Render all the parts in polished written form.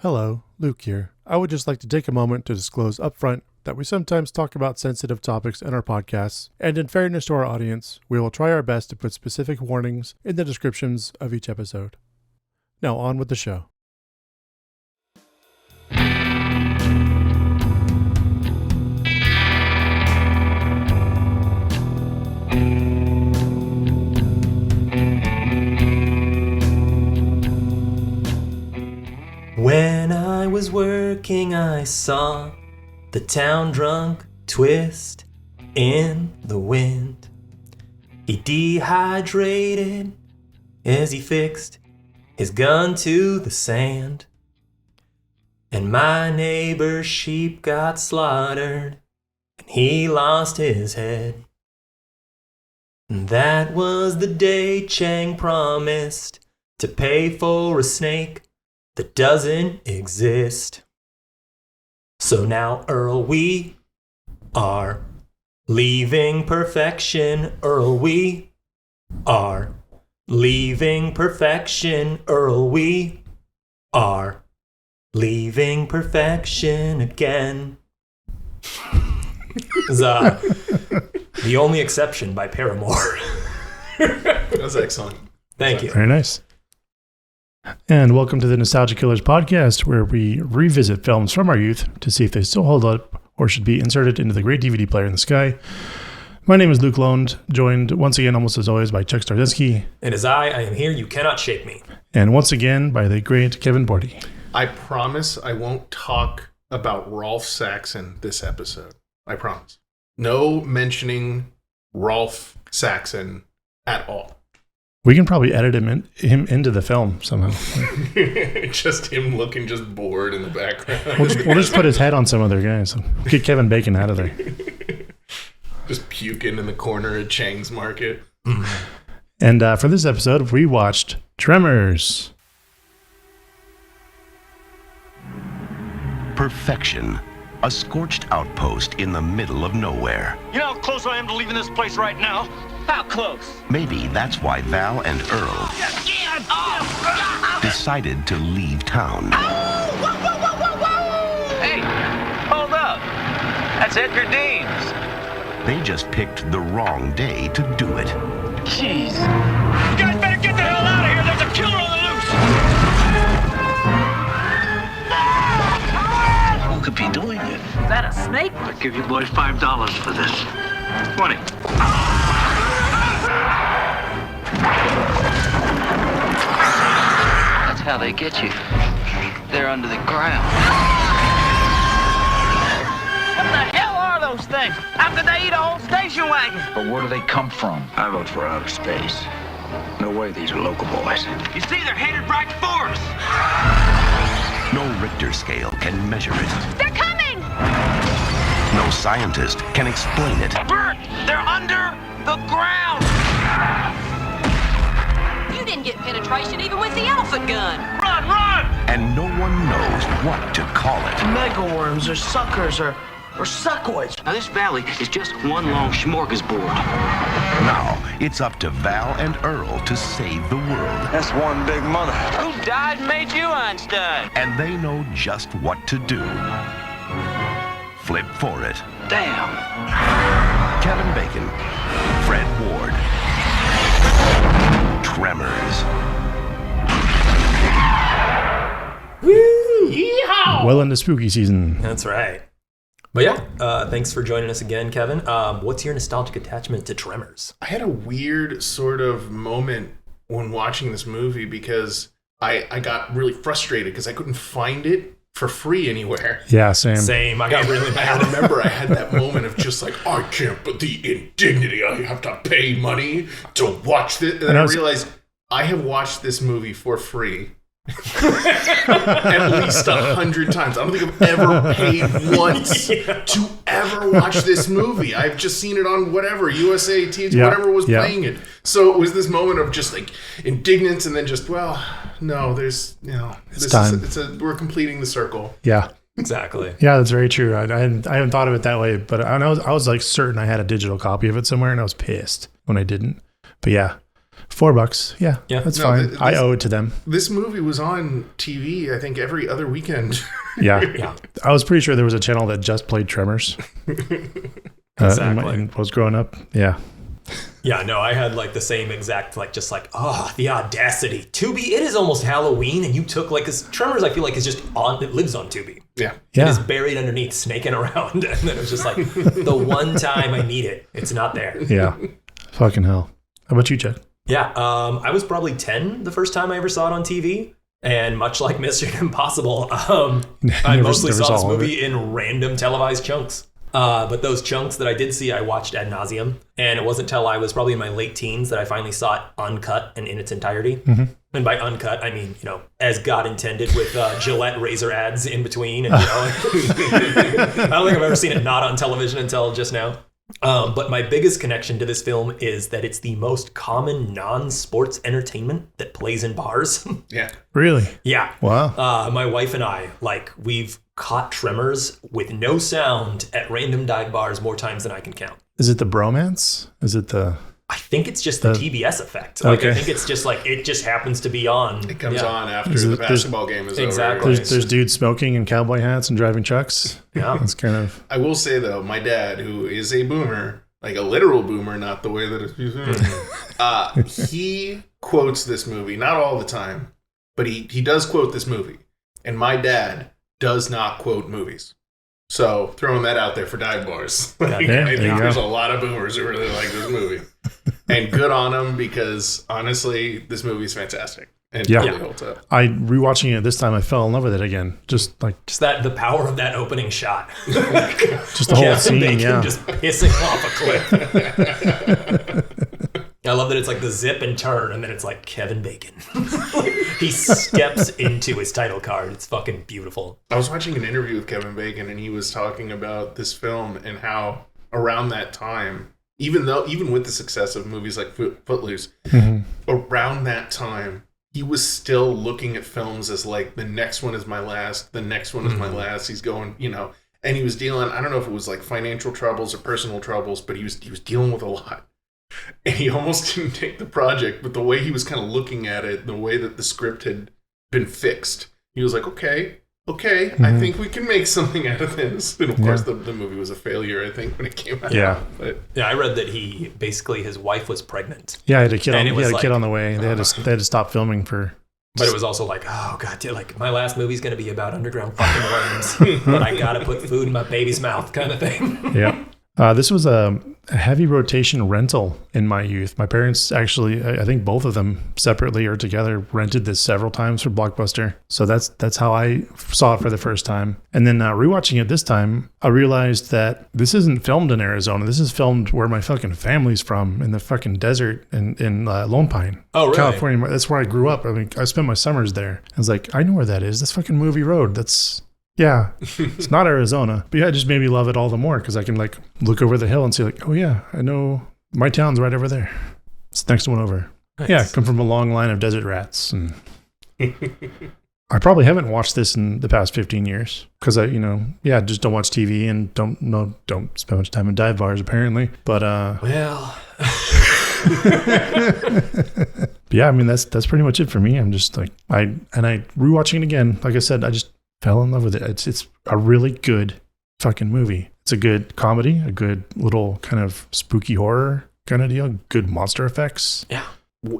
Hello, Luke here. I would just like to take a moment to disclose upfront that we sometimes talk about sensitive topics in our podcasts, and in fairness to our audience, we will try our best to put specific warnings in the descriptions of each episode. Now on with the show. When I was working, I saw the town drunk twist in the wind. He dehydrated as he fixed his gun to the sand. And my neighbor's sheep got slaughtered, and he lost his head. And that was the day Chang promised to pay for a snake that doesn't exist. So now, Earl, we are leaving perfection. Earl, we are leaving perfection. Earl, we are leaving perfection again. Is The Only Exception by Paramore. That was excellent. Thank you. Very nice. And welcome to the Nostalgia Killers podcast, where we revisit films from our youth to see if they still hold up or should be inserted into the great DVD player in the sky. My name is Luc Londe, joined once again, almost as always, by Chuck Starzenski. And as I am here, you cannot shake me. And once again, by the great Kevin Bordi. I promise I won't talk about Rolf Saxon this episode. I promise. No mentioning Rolf Saxon at all. We can probably edit him into the film somehow. Just him looking just bored in the background. We'll just put his head on some other guy. So get Kevin Bacon out of there. Just puking in the corner at Chang's Market. And for this episode, we watched Tremors. Perfection. A scorched outpost in the middle of nowhere. You know how close I am to leaving this place right now? How close? Maybe that's why Val and Earl decided to leave town. Hey, hold up. That's Edgar Deems. They just picked the wrong day to do it. Jeez. You guys better get the hell out of here. There's a killer on the loose. Who could be doing it? Is that a snake? I'll give you boys $5 for this. 20. That's how they get you. They're under the ground. What the hell are those things? How could they eat a whole station wagon? But where do they come from? I vote for outer space. No way these are local boys. You see, they're headed right for us. No Richter scale can measure it. They're coming! No scientist can explain it. Bert, they're under the ground. You didn't get penetration even with the elephant gun. Run, run! And no one knows what to call it. Megaworms or suckers or suckoids. Now, this valley is just one long smorgasbord. Now, it's up to Val and Earl to save the world. That's one big mother. Who died and made you Einstein? And they know just what to do. Flip for it. Damn. Kevin Bacon, Fred Ward, Tremors. Woo! Yeehaw! Well into spooky season. That's right. But yeah, thanks for joining us again, Kevin. What's your nostalgic attachment to Tremors? I had a weird sort of moment when watching this movie because I got really frustrated because I couldn't find it for free anywhere. Yeah, same. Same. I got really mad. I remember I had that moment of just like, I can't, but the indignity, I have to pay money to watch this. And then I realized I have watched this movie for free at least 100 times. I don't think I've ever paid once to ever watch this movie. I've just seen it on whatever, USA, TNT, whatever was playing it. So it was this moment of just like indignance and then just, well, no, there's, it's time. We're completing the circle. Yeah. Exactly. Yeah, that's very true. I hadn't thought of it that way, but I was like certain I had a digital copy of it somewhere, and I was pissed when I didn't. But yeah, $4. Yeah, that's fine. I owe it to them. This movie was on TV, I think, every other weekend. Yeah. I was pretty sure there was a channel that just played Tremors. Exactly. When I was growing up. Yeah. Yeah, no, I had like the same exact, like, just like, the audacity. Tubi, it is almost Halloween, and you took like, cause Tremors, I feel like, is just on, it lives on Tubi. Yeah. It is buried underneath, snaking around, and then it was just like, the one time I need it, it's not there. Yeah. Fucking hell. How about you, Chuck? Yeah, I was probably 10 the first time I ever saw it on TV. And much like Mission Impossible, I mostly saw this movie in random televised chunks. But those chunks that I did see, I watched ad nauseum. And it wasn't until I was probably in my late teens that I finally saw it uncut and in its entirety. Mm-hmm. And by uncut, I mean, as God intended, with Gillette razor ads in between. And, I don't think I've ever seen it not on television until just now. But my biggest connection to this film is that it's the most common non-sports entertainment that plays in bars. Yeah. Really? Yeah. Wow. My wife and I, we've caught Tremors with no sound at random dive bars more times than I can count. Is it the bromance? Is it the... I think it's just the TBS effect. I think it's just it just happens to be on. It comes on after the basketball game is exactly. over. There's dudes smoking in cowboy hats and driving trucks. Yeah. It's kind of... I will say, though, my dad, who is a boomer, like a literal boomer, not the way that it's... he quotes this movie, not all the time, but he does quote this movie. And my dad does not quote movies. So throwing that out there for dive bars. I think there's a lot of boomers who really like this movie. And good on them, because honestly, this movie is fantastic. And really holds up. Rewatching it this time, I fell in love with it again. Just the power of that opening shot. Just the whole scene, Bacon just pissing off a cliff. I love that it's like the zip and turn, and then it's like Kevin Bacon. He steps into his title card. It's fucking beautiful. I was watching an interview with Kevin Bacon, and he was talking about this film and how around that time, even with the success of movies like Footloose, around that time, he was still looking at films as like, the next one is my last, the next one is my last. He's going, and he was dealing, I don't know if it was like financial troubles or personal troubles, but he was dealing with a lot. And he almost didn't take the project, but the way he was kind of looking at it, the way that the script had been fixed, he was like, okay, I think we can make something out of this. And of course, the movie was a failure, I think, when it came out. Yeah. But I read that his wife was pregnant. Yeah, he had a kid on the way. They had to stop filming for... But it was also like, oh, God, dude, like, my last movie's going to be about underground fucking worms, but I got to put food in my baby's mouth kind of thing. Yeah. This was a heavy rotation rental in my youth. My parents actually, I think both of them separately or together, rented this several times for Blockbuster. So that's how I saw it for the first time. And then rewatching it this time, I realized that this isn't filmed in Arizona. This is filmed where my fucking family's from, in the fucking desert in Lone Pine, California. That's where I grew up. I mean, I spent my summers there. I was like, I know where that is. That's fucking Movie Road. Yeah, it's not Arizona. But yeah, it just made me love it all the more, because I can like look over the hill and see like, oh yeah, I know my town's right over there. It's the next one over. Nice. Yeah, I come from a long line of desert rats. And I probably haven't watched this in the past 15 years because I, just don't watch TV and don't spend much time in dive bars apparently. But well, yeah, I mean that's pretty much it for me. I'm just like I rewatching it again. Like I said, I just fell in love with it. It's a really good fucking movie. It's a good comedy, a good little kind of spooky horror kind of deal, good monster effects. Yeah.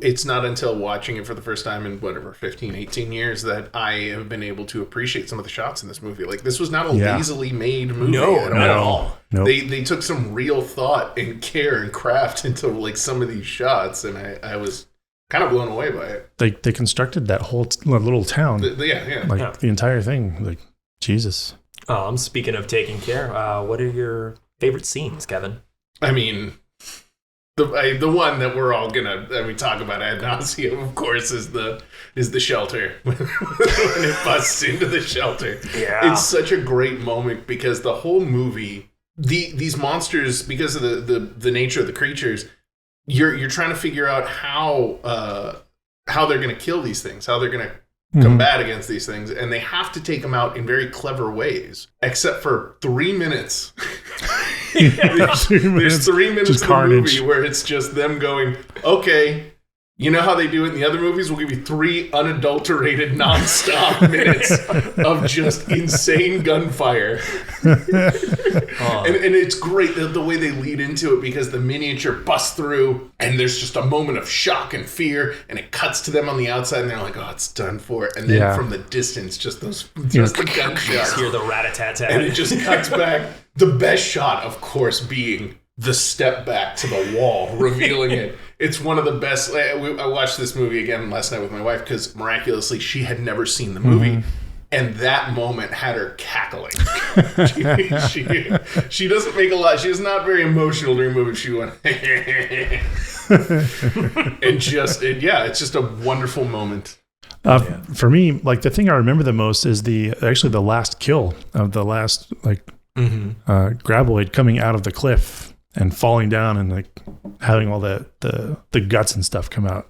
It's not until watching it for the first time in 15, 18 years that I have been able to appreciate some of the shots in this movie. Like, this was not a lazily made movie. No, not at all. Nope. They took some real thought and care and craft into like some of these shots, and I was kind of blown away by it. They constructed that whole little town. The entire thing. Like, Jesus. Speaking of taking care, what are your favorite scenes, Kevin? I mean, the one that we're all gonna talk about ad nauseum, of course, is the shelter when it busts into the shelter. Yeah, it's such a great moment because the whole movie, these monsters, because of the nature of the creatures, you're trying to figure out how they're gonna kill these things, how they're gonna combat against these things, and they have to take them out in very clever ways, except for 3 minutes. There's 3 minutes of the movie where it's just them going, okay, You know how they do it in the other movies? We'll give you 3 unadulterated, nonstop minutes of just insane gunfire. And it's great the way they lead into it, because the miniature busts through and there's just a moment of shock and fear, and it cuts to them on the outside and they're like, oh, it's done for. And then from the distance, just the gunshots. Hear the rat-a-tat-tat. And it just cuts back. The best shot, of course, being the step back to the wall, revealing it. It's one of the best. I watched this movie again last night with my wife because miraculously she had never seen the movie. And that moment had her cackling. She doesn't make a lot. She's not very emotional during movies. She went, and it's just a wonderful moment. For me, like the thing I remember the most is the last kill of the last Grabboid coming out of the cliff and falling down and like having all the guts and stuff come out.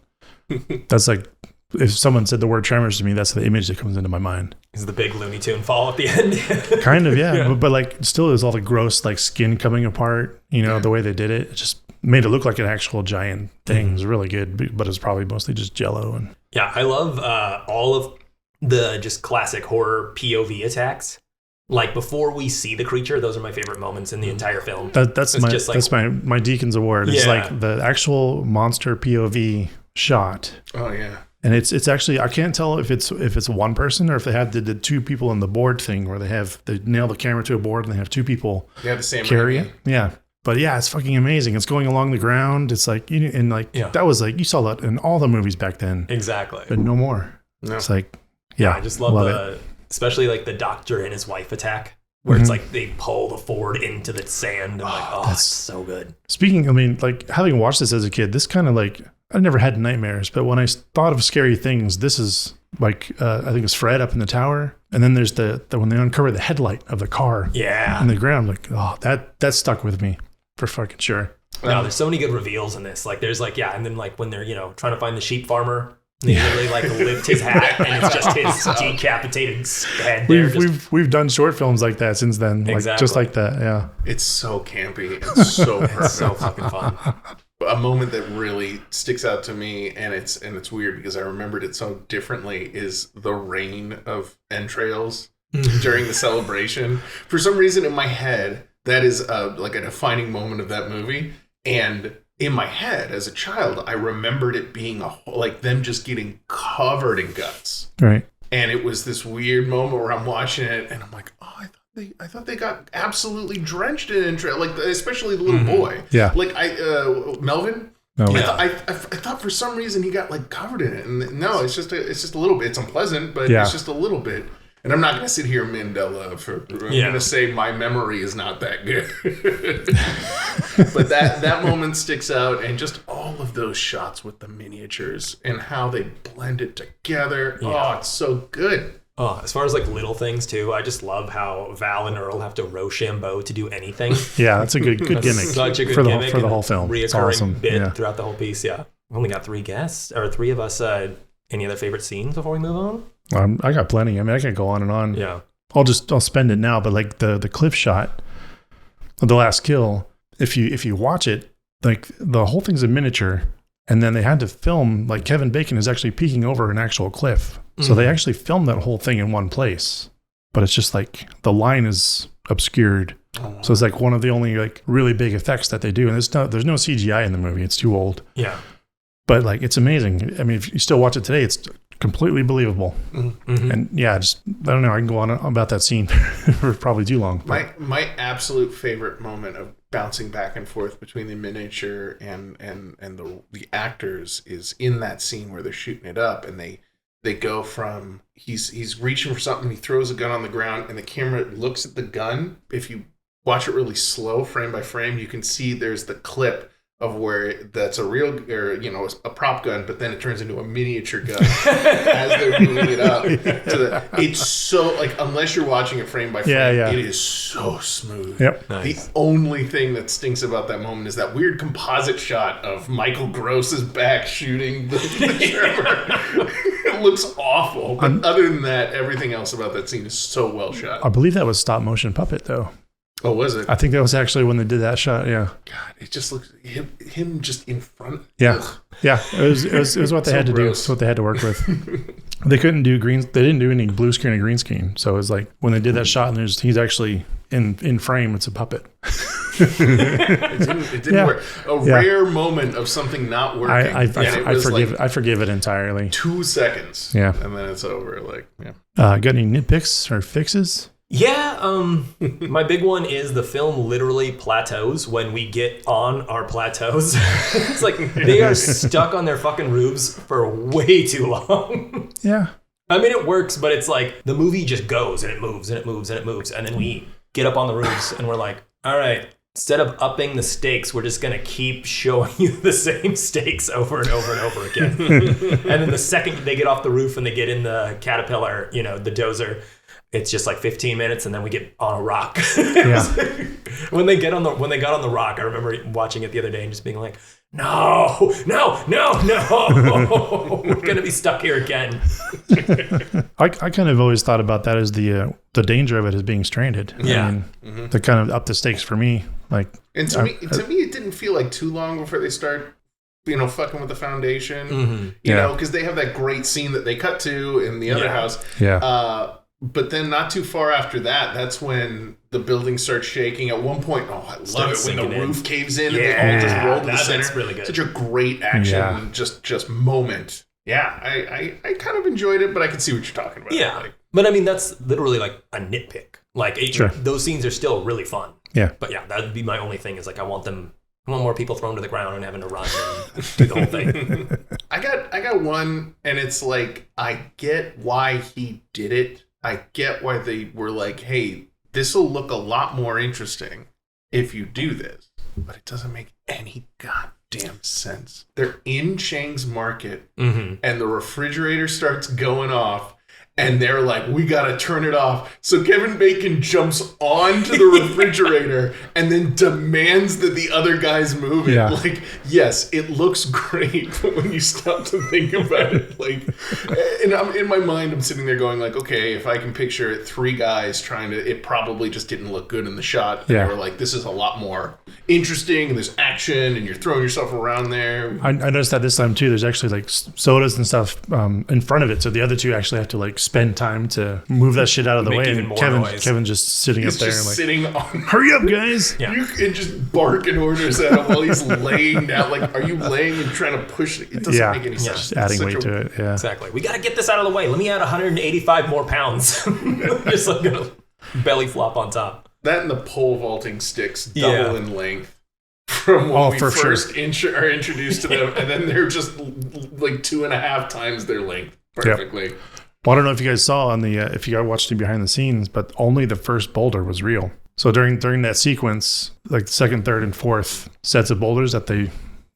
That's like, if someone said the word Tremors to me, that's the image that comes into my mind. Is the big Looney Tune fall at the end? Kind of, yeah. But like, still, there's all the gross like skin coming apart. You know, the way they did it just made it look like an actual giant thing. It was really good, but it's probably mostly just Jello. And yeah, I love all of the just classic horror POV attacks. Like before we see the creature, those are my favorite moments in the entire film. That's my Deacon's Award. It's like the actual monster POV shot. Oh yeah. And it's actually, I can't tell if it's one person or if they have the 2 people in the board thing where they nail the camera to a board and they have 2 people the same carry it. Yeah. But yeah, it's fucking amazing. It's going along the ground. It's like, that was like, you saw that in all the movies back then. Exactly. But no more. No. It's like, yeah. I just love it. Especially like the doctor and his wife attack, where it's like they pull the Ford into the sand. And that's so good. Speaking, I mean, like having watched this as a kid, this kind of like, I never had nightmares, but when I thought of scary things, this is like, I think it's Fred up in the tower. And then there's the when they uncover the headlight of the car in the ground, like, oh, that stuck with me for fucking sure. No, there's so many good reveals in this. Like there's like, and then like when they're, trying to find the sheep farmer, they literally like lift his hat and it's just his decapitated head there. We've done short films like that since then. Exactly. Like, just like that, yeah. It's so campy. It's so perfect. It's so fucking fun. A moment that really sticks out to me, and it's weird because I remembered it so differently, is the rain of entrails during the celebration. For some reason in my head, that is like a defining moment of that movie. And in my head, as a child, I remembered it being like them just getting covered in guts. Right. And it was this weird moment where I'm watching it, and I'm like, oh, I thought they got absolutely drenched in entrail, like especially the little boy. Yeah. Like Melvin. Oh, yeah. I thought for some reason he got like covered in it, and no, it's just a little bit. It's unpleasant, but it's just a little bit. And I'm not going to sit here Mandela I'm going to say my memory is not that good. But that moment sticks out, and just all of those shots with the miniatures and how they blend it together. Yeah. Oh, it's so good. Oh, as far as like little things too, I just love how Val and Earl have to Rochambeau to do anything. Yeah, that's a good gimmick. Such a good gimmick for the whole film. Reoccurring bit throughout the whole piece. Yeah, we've only got 3 guests or 3 of us. Any other favorite scenes before we move on? I got plenty. I mean, I can go on and on. Yeah, I'll spend it now. But like the cliff shot of the last kill, if you watch it, like the whole thing's a miniature, and then they had to film, like Kevin Bacon is actually peeking over an actual cliff. So they actually filmed that whole thing in one place, but it's just like the line is obscured. So it's like one of the only like really big effects that they do. And there's no CGI in the movie. It's too old. Yeah. But like, it's amazing. I mean, if you still watch it today, it's completely believable. Mm-hmm. And yeah, I don't know. I can go on about that scene for probably too long. But my absolute favorite moment of bouncing back and forth between the miniature and the actors is in that scene where they're shooting it up, and they go from he's reaching for something, he throws a gun on the ground, and the camera looks at the gun. If you watch it really slow, frame by frame, you can see there's the clip of where that's a real, or a prop gun, but then it turns into a miniature gun as they're moving it up. It's so, like, unless you're watching it frame by frame, it is so smooth. Yep. Nice. The only thing that stinks about that moment is that weird composite shot of Michael Gross's back shooting the Tremor. It looks awful, but other than that, everything else about that scene is so well shot. I believe that was stop motion puppet though. Oh, was it? I think that was actually when they did that shot. Yeah. God, it just looks him just in front. Yeah. Ugh. Yeah. It was what they had to do. It's what they had to work with. They couldn't do greens. They didn't do any blue screen or green screen. So it was like when they did that shot and he's actually in frame, it's a puppet. It didn't work. Rare moment of something not working. I forgive it entirely. 2 seconds. Yeah. And then it's over. Like, yeah. Got any nitpicks or fixes? Yeah, my big one is the film literally plateaus when we get on our plateaus. It's like they are stuck on their fucking roofs for way too long. Yeah. I mean, it works, but it's like the movie just goes and it moves and it moves and it moves. And then we get up on the roofs and we're like, all right, instead of upping the stakes, we're just going to keep showing you the same stakes over and over and over again. And then the second they get off the roof and they get in the caterpillar, the dozer, it's just like 15 minutes and then we get on a rock. Yeah. when they got on the rock, I remember watching it the other day and just being like, no, we're gonna be stuck here again. I kind of always thought about that as the danger of it as being stranded. Yeah. I mean, that kind of up the stakes for me. Like, and to me, it didn't feel like too long before they start, fucking with the foundation. You know, because they have that great scene that they cut to in the other house. Yeah. But then not too far after that, that's when the building starts shaking. At one point, I love it when the roof caves in and they all just roll to the center. That's really good. Such a great action, just moment. Yeah, I kind of enjoyed it, but I can see what you're talking about. Yeah, but I mean, that's literally like a nitpick. Like, those scenes are still really fun. Yeah. But yeah, that would be my only thing is like I want more people thrown to the ground and having to run and do the whole thing. I got one, and it's like, I get why he did it. I get why they were like, hey, this will look a lot more interesting if you do this. But it doesn't make any goddamn sense. They're in Chang's Market, and the refrigerator starts going off, and they're like, we gotta turn it off. So Kevin Bacon jumps onto the refrigerator and then demands that the other guys move it. Yeah. Like, yes, it looks great, but when you stop to think about it, like, and in my mind, I'm sitting there going like, okay, if I can picture it, 3 guys trying to, it probably just didn't look good in the shot. Yeah. They were like, this is a lot more interesting, and there's action, and you're throwing yourself around there. I noticed that this time too. There's actually like sodas and stuff in front of it, so the other two actually have to like spend time to move that shit out of the way. And Kevin just sitting up there and like, sitting on. Hurry up, guys! Yeah. You can just barking orders at him while he's laying down. Like, are you laying and trying to push it? It doesn't make any sense. Just adding weight to it. Yeah, exactly. We got to get this out of the way. Let me add 185 more pounds. Just like a belly flop on top. That and the pole vaulting sticks double in length from when we first are introduced to them, and then they're just like 2.5 times their length perfectly. Yep. Well, I don't know if you guys saw on the if you guys watched it behind the scenes, but only the first boulder was real. So during that sequence, like the second, third, and fourth sets of boulders that they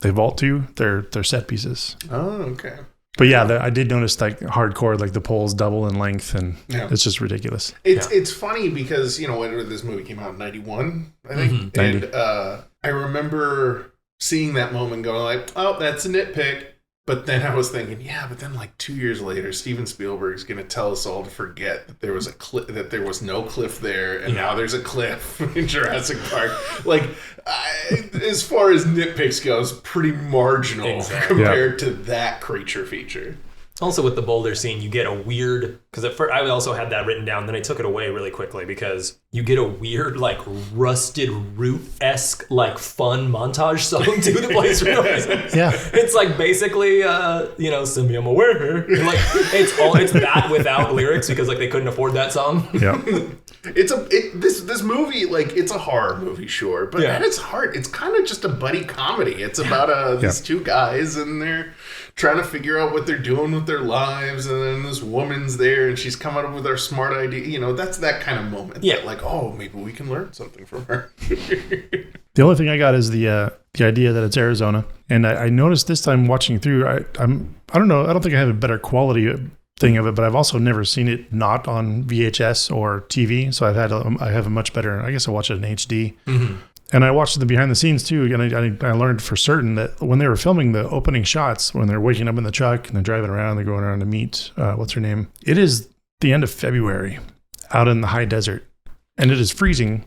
vault to, they're set pieces. Oh, okay. But yeah, I did notice like hardcore, like the poles double in length, and it's just ridiculous. It's funny because when this movie came out in 91, I think, and I remember seeing that moment, going like, "Oh, that's a nitpick." But then I was thinking, but then like 2 years later, Steven Spielberg's going to tell us all to forget that there was that there was no cliff there, and now there's a cliff in Jurassic Park. Like, as far as nitpicks goes, pretty marginal compared to that creature feature. Also, with the boulder scene, you get a weird, because at first I also had that written down, then I took it away really quickly because you get a weird, like, Rusted Root-esque, like, fun montage song too that plays for no reason. Yeah. It's like basically, send me, I'm aware. Like, it's that without lyrics because, like, they couldn't afford that song. Yeah. This movie, like, it's a horror movie, sure, but at its heart, it's kind of just a buddy comedy. It's about these 2 guys, and they're trying to figure out what they're doing with their lives, and then this woman's there, and she's coming up with her smart idea. That's that kind of moment. Yeah. That, like, oh, maybe we can learn something from her. The only thing I got is the idea that it's Arizona, and I noticed this time watching through. I don't know. I don't think I have a better quality thing of it, but I've also never seen it not on VHS or TV. So I have a much better. I guess I watch it in HD. Mm-hmm. And I watched the behind the scenes too, and I learned for certain that when they were filming the opening shots, when they're waking up in the truck and they're driving around, they're going around to meet what's her name. It is the end of February, out in the high desert, and it is freezing.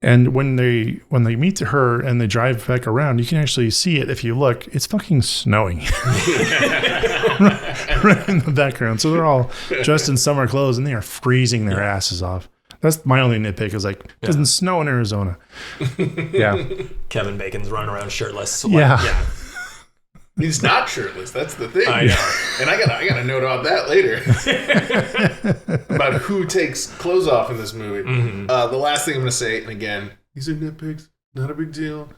And when they meet her and they drive back around, you can actually see it if you look. It's fucking snowing right in the background. So they're all dressed in summer clothes and they are freezing their asses off. That's my only nitpick is like, it doesn't snow in Arizona. Yeah. Kevin Bacon's running around shirtless. So Yeah. He's not shirtless. That's the thing. I know. And I got a note about that later. About who takes clothes off in this movie. Mm-hmm. The last thing I'm going to say, and again, these are nitpicks, not a big deal.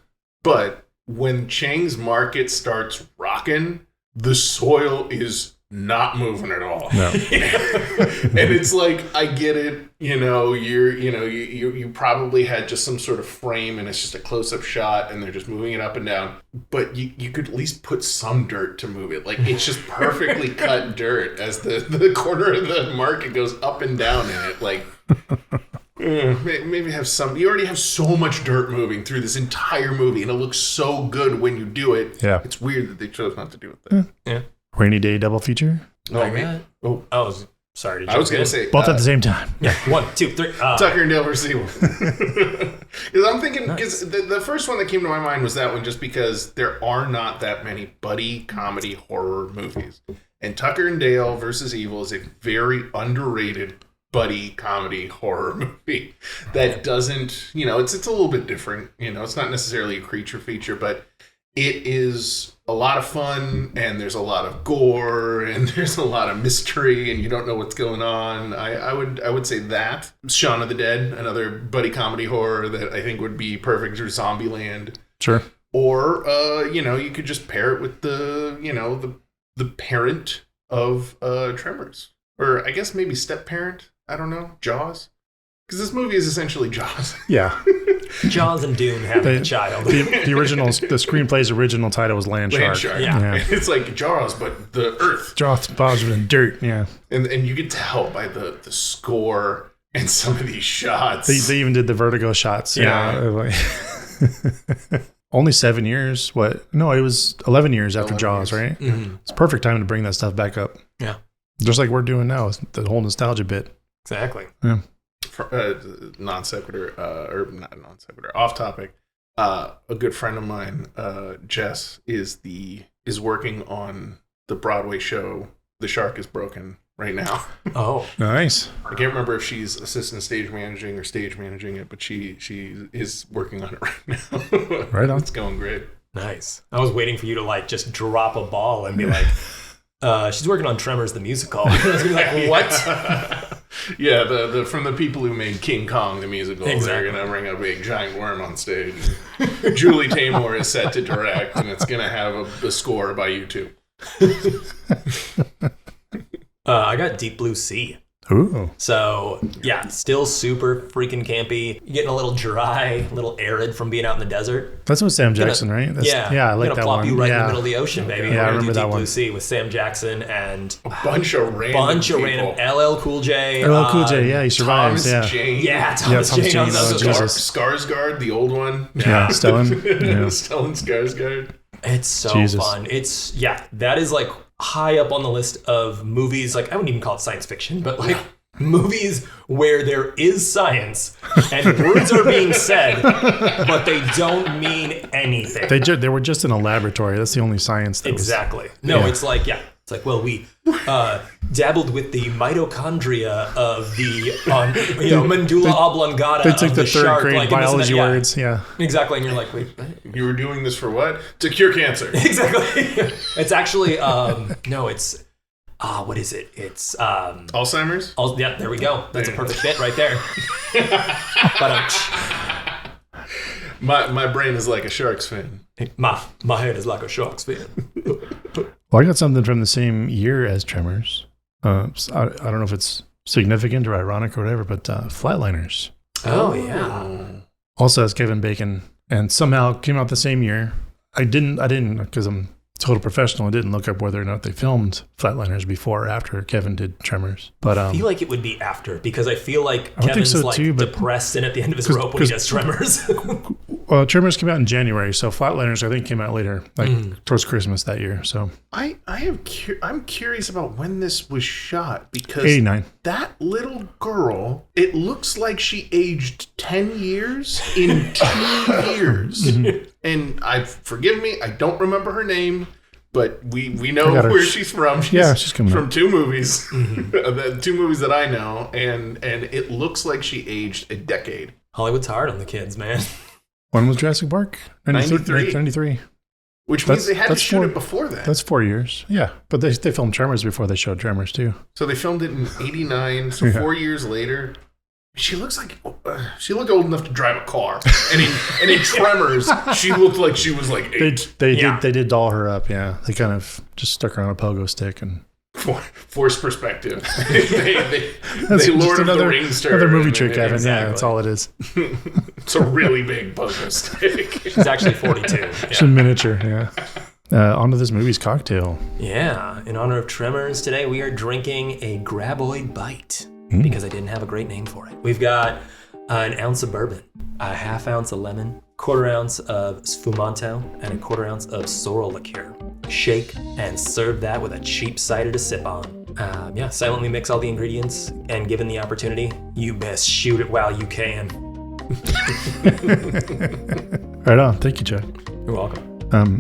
But when Chang's Market starts rocking, the soil is not moving at all. No. And it's like, I get it. You probably had just some sort of frame and it's just a close-up shot and they're just moving it up and down. But you could at least put some dirt to move it. Like, it's just perfectly cut dirt as the corner of the market goes up and down in it. Like, maybe have some. You already have so much dirt moving through this entire movie and it looks so good when you do it. Yeah. It's weird that they chose not to do it then. Yeah. Rainy day double feature. Oh, man. Oh, Sorry. I was going to say. Both at the same time. Yeah. 1, 2, 3. Tucker and Dale versus Evil. Because I'm thinking, because the first one that came to my mind was that one, just because there are not that many buddy comedy horror movies. And Tucker and Dale versus Evil is a very underrated buddy comedy horror movie that doesn't, it's a little bit different. It's not necessarily a creature feature, but it is a lot of fun, and there's a lot of gore, and there's a lot of mystery, and you don't know what's going on. I would say that. Shaun of the Dead, another buddy comedy horror that I think would be perfect for Zombieland. Sure. Or, you could just pair it with the parent of Tremors. Or I guess maybe step-parent. I don't know. Jaws. Because this movie is essentially Jaws. Yeah. Jaws and Dune have a child. The screenplay's original title was Land Shark. Yeah. It's like Jaws, but the Earth. Jaws bombs in dirt. Yeah. And you could tell by the score and some of these shots. They even did the vertigo shots. Yeah. Only 7 years. What? No, it was 11 years after Jaws, right? Mm-hmm. It's perfect time to bring that stuff back up. Yeah. Just like we're doing now, the whole nostalgia bit. Exactly. Yeah. Non sequitur, or not non sequitur, off topic. A good friend of mine, Jess, is working on the Broadway show The Shark is Broken right now. Oh, Nice. I can't remember if she's assistant stage managing or stage managing it, but she is working on it right now. Right on. It's going great. nice. I was waiting for you to just drop a ball and be like, she's working on Tremors the musical. I was gonna be like, what? Yeah, the from the people who made King Kong the musical, Exactly. They're gonna bring a big giant worm on stage. Julie Taymor is set to direct, and it's gonna have a score by U2. I got Deep Blue Sea. Ooh. So, yeah, still super freaking campy. You're getting a little dry, a little arid from being out in the desert. That's with Sam Jackson, right? Yeah, I like that gonna plop one. you right in Yeah. the middle of the ocean, baby. Yeah, We're I gonna remember do that Deep one. Blue Sea with Sam Jackson and A bunch of random LL Cool J. LL Cool J, yeah, he survives. Thomas yeah. Jane. Yeah, Thomas Jane. on Jane, those. Jesus. Skarsgård, the old one. Yeah, Stellan. Yeah. Stellan Skarsgård. It's so Jesus. fun. That is high up on the list of movies. I wouldn't even call it science fiction, but movies where there is science and words are being said, but they don't mean anything. They were just in a laboratory. That's the only science that Exactly. No, Yeah. it's well, we dabbled with the mitochondria of the medulla oblongata They took of the the third shark. grade and this and biology that. Yeah. words. Yeah. Exactly. And you're like, wait, what? You were doing this for what? To cure cancer. Exactly. It's actually, no, it's, what is it? It's, Alzheimer's? yeah, there we go. That's a perfect bit right there. But My brain is like a Sharks fan. my head is like a shark's fin. Well, I got something from the same year as Tremors. I don't know if it's significant or ironic or whatever, but Flatliners Oh, yeah. also has Kevin Bacon, and somehow came out the same year. I didn't because I'm a total professional. I didn't look up whether or not they filmed Flatliners before or after Kevin did Tremors. But I feel like it would be after, because I feel like I would think Kevin's so too, but- depressed and at the end of his rope when he does Tremors. Well, Tremors came out in January, so Flatliners I think came out later, like towards Christmas that year. So I'm curious about when this was shot because 89. That little girl, it looks like she aged 10 years in 2 years. And forgive me, I don't remember her name, but we know where she's from. She's coming from up. 2 movies, the 2 movies that I know, and it looks like she aged a decade. Hollywood's hard on the kids, man. When was Jurassic Park? 93. Which means they had to shoot it before that. That's 4 years. Yeah, but they filmed Tremors before they showed Tremors too. So they filmed it in 89. So 4 years later, she looks like she looked old enough to drive a car. And in Tremors, she looked like she was like 8. They did doll her up. Yeah, they kind of just stuck her on a pogo stick and. Forced perspective. they Lord of the Rings turn. Another movie trick, Kevin. Exactly. Yeah, that's all it is. It's a really big pogo stick. She's actually 42. It's a miniature, yeah. On to this movie's cocktail. Yeah, in honor of Tremors, today we are drinking a Grabboid Bite because I didn't have a great name for it. We've got an ounce of bourbon, a half ounce of lemon, 1/4 ounce of Sfumato, and a 1/4 ounce of Sorrel Liqueur. Shake and serve that with a cheap cider to sip on. Silently mix all the ingredients, and given the opportunity, you best shoot it while you can. Right on. Thank you, Chuck. You're welcome.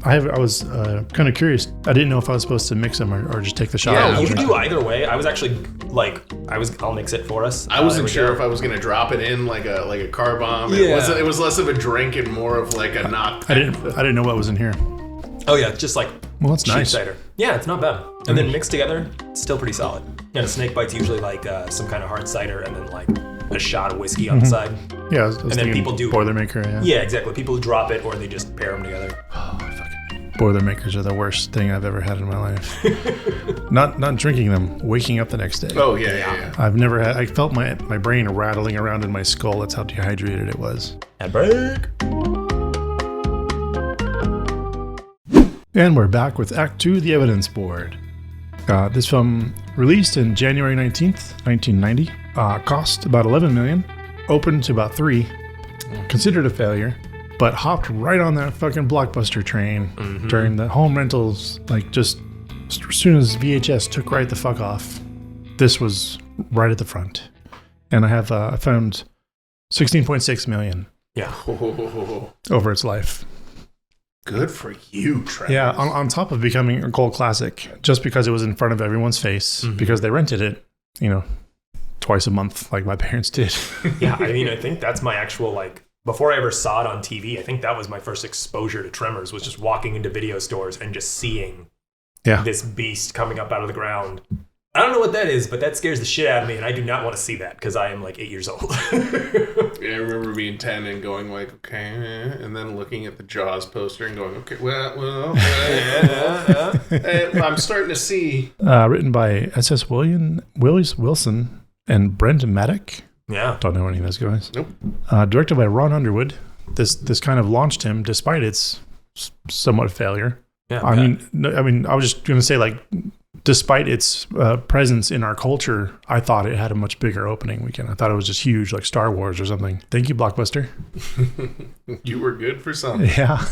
I was kind of curious. I didn't know if I was supposed to mix them or just take the shot. Yeah, you can do either way. I was actually I'll mix it for us. I wasn't sure if I was gonna drop it in like a car bomb. Yeah. It was less of a drink and more of like a knock. I didn't know what was in here. Oh yeah, just like that's cheap nice. cider. Yeah, it's not bad. And then mixed together, it's still pretty solid. And a snake bite's usually like some kind of hard cider and then like a shot of whiskey on the side. Yeah, I was and then people do Boilermaker. Yeah. Yeah, exactly. People drop it or they just pair them together. Oh, fucking Boilermakers are the worst thing I've ever had in my life. not drinking them, waking up the next day. Oh yeah. I've never had. I felt my brain rattling around in my skull. That's how dehydrated it was. And break. And we're back with Act 2, The Evidence Board. This film released in January 19th, 1990. Cost about $11 million. Opened to about $3 million. Considered a failure. But hopped right on that fucking Blockbuster train during the home rentals. Like just as soon as VHS took right the fuck off. This was right at the front. And I found $16.6 million. Yeah. Over its life. Good for you, Tremors. Yeah, on top of becoming a cult classic, just because it was in front of everyone's face, because they rented it, twice a month, like my parents did. Yeah, I mean, I think that's my actual, before I ever saw it on TV, I think that was my first exposure to Tremors, was just walking into video stores and just seeing this beast coming up out of the ground. I don't know what that is, but that scares the shit out of me, and I do not want to see that because I am 8 years old. Yeah, I remember being 10 and going okay, and then looking at the Jaws poster and going, okay, I'm starting to see. Written by S.S. Wilson and Brent Maddock. Yeah. Don't know any of those guys. Nope. Directed by Ron Underwood. This kind of launched him despite its somewhat failure. Yeah. I mean, I was just going to say, despite its presence in our culture, I thought it had a much bigger opening weekend. I thought it was just huge, like Star Wars or something. Thank you, Blockbuster. You were good for something. Yeah.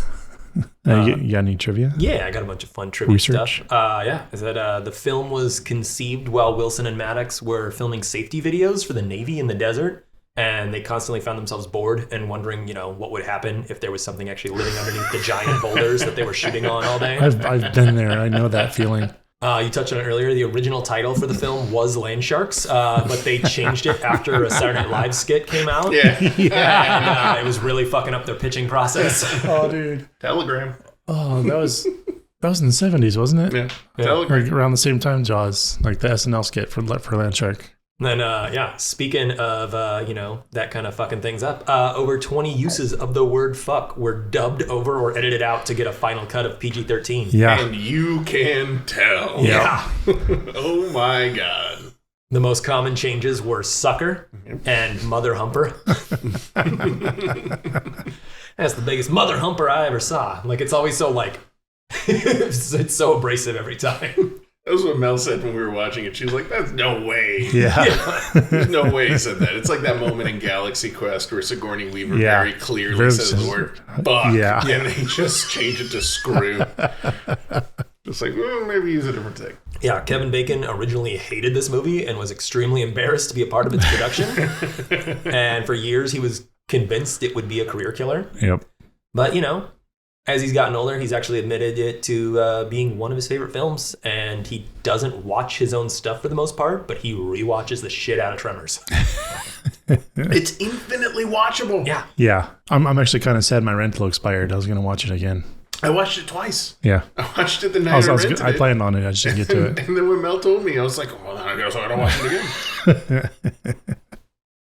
You got any trivia? Yeah, I got a bunch of fun trivia Research? stuff. Is that the film was conceived while Wilson and Maddox were filming safety videos for the Navy in the desert. And they constantly found themselves bored and wondering, what would happen if there was something actually living underneath the giant boulders that they were shooting on all day. I've been there. I know that feeling. You touched on it earlier. The original title for the film was Land Sharks, but they changed it after a Saturday Night Live skit came out. Yeah. And it was really fucking up their pitching process. Oh, dude. Telegram. Oh, that was in the 70s, wasn't it? Yeah. Telegram. Or around the same time Jaws, like the SNL skit for Land Shark. And then, speaking of, that kind of fucking things up, over 20 uses of the word fuck were dubbed over or edited out to get a final cut of PG-13. Yeah. And you can tell. Yeah. Oh, my God. The most common changes were sucker and mother humper. That's the biggest mother humper I ever saw. It's always so, it's so abrasive every time. That was what Mel said when we were watching it. She was like, "That's no way." Yeah. There's no way he said that. It's like that moment in Galaxy Quest where Sigourney Weaver very clearly says the word "fuck," and they just change it to "screw." Just like, maybe use a different thing. Yeah, Kevin Bacon originally hated this movie and was extremely embarrassed to be a part of its production. And for years, he was convinced it would be a career killer. Yep. But, as he's gotten older, he's actually admitted it to being one of his favorite films. And he doesn't watch his own stuff for the most part, but he rewatches the shit out of Tremors. It's infinitely watchable. Yeah. Yeah. I'm actually kind of sad my rental expired. I was going to watch it again. I watched it twice. Yeah. I watched it the night I rented I planned on it. I just didn't get to it. And then when Mel told me, I was like, well, then I guess I gotta watch it again.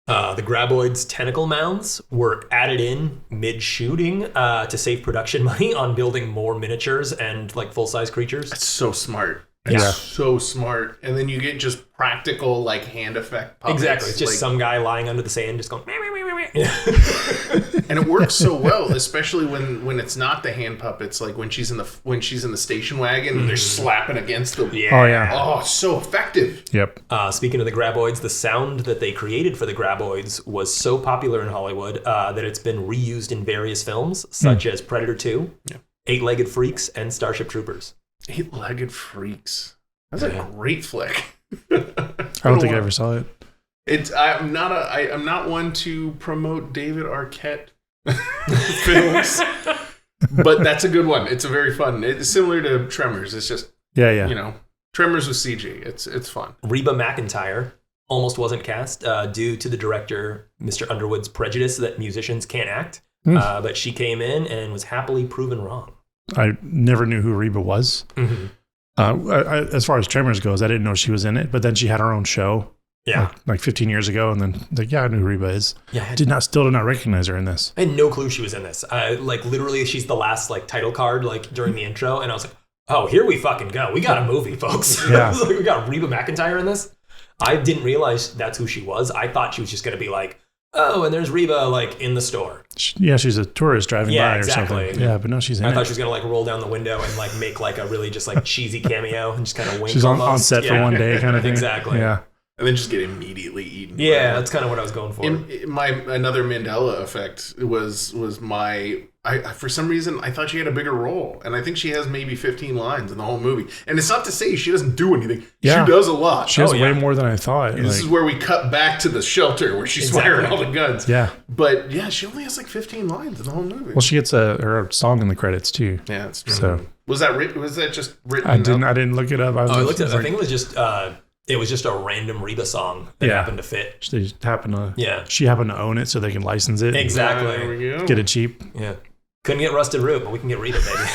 The Grabboid's tentacle mounds were added in mid-shooting to save production money on building more miniatures and like full-size creatures. That's so smart. It's so smart. And then you get just practical like hand effect puppets. Exactly. It's just some guy lying under the sand just going meh, meh, meh, meh, meh. And it works so well, especially when it's not the hand puppets, like when she's in the station wagon and they're slapping against them. Yeah. Oh yeah. Oh, it's so effective. Yep. Speaking of the Grabboids, the sound that they created for the Grabboids was so popular in Hollywood that it's been reused in various films, such as Predator 2, Eight-Legged Freaks, and Starship Troopers. Eight-Legged Freaks. That's a great flick. I don't think I ever saw it. I'm not one to promote David Arquette films, but that's a good one. It's a very fun. It's similar to Tremors. It's just Tremors with CG. It's fun. Reba McEntire almost wasn't cast due to the director Mr. Underwood's prejudice that musicians can't act, but she came in and was happily proven wrong. I never knew who Reba was. Mm-hmm. As far as Tremors goes, I didn't know she was in it, but then she had her own show. Yeah. Like 15 years ago, and then I knew who Reba is. Yeah. Still did not recognize her in this. I had no clue she was in this. Literally, she's the last title card during the intro, and I was like, oh, here we fucking go. We got a movie, folks. Yeah. We got Reba McEntire in this. I didn't realize that's who she was. I thought she was just going to be like, oh, and there's Reba in the store. Yeah, she's a tourist driving by or exactly. something. Yeah, but no, she's in it. I thought she was going to roll down the window and make a really just cheesy cameo and just kind of wink. She's on set for one day kind of thing. Exactly. Yeah. And then just get immediately eaten. Yeah, that's kind of what I was going for. Another Mandela effect was for some reason I thought she had a bigger role, and I think she has maybe 15 lines in the whole movie. And it's not to say she doesn't do anything. Yeah. She does a lot. She has way more than I thought. This is where we cut back to the shelter where she's firing all the guns. Yeah. But yeah, she only has 15 lines in the whole movie. Well, she gets her song in the credits too. Yeah, that's true. So was that just written? I didn't look it up. I looked at it. I think it was just it was just a random Reba song that happened to fit. She happened to own it so they can license it. Exactly. There we go. Get it cheap. Yeah. Couldn't get Rusted Root, but we can get Reba, baby.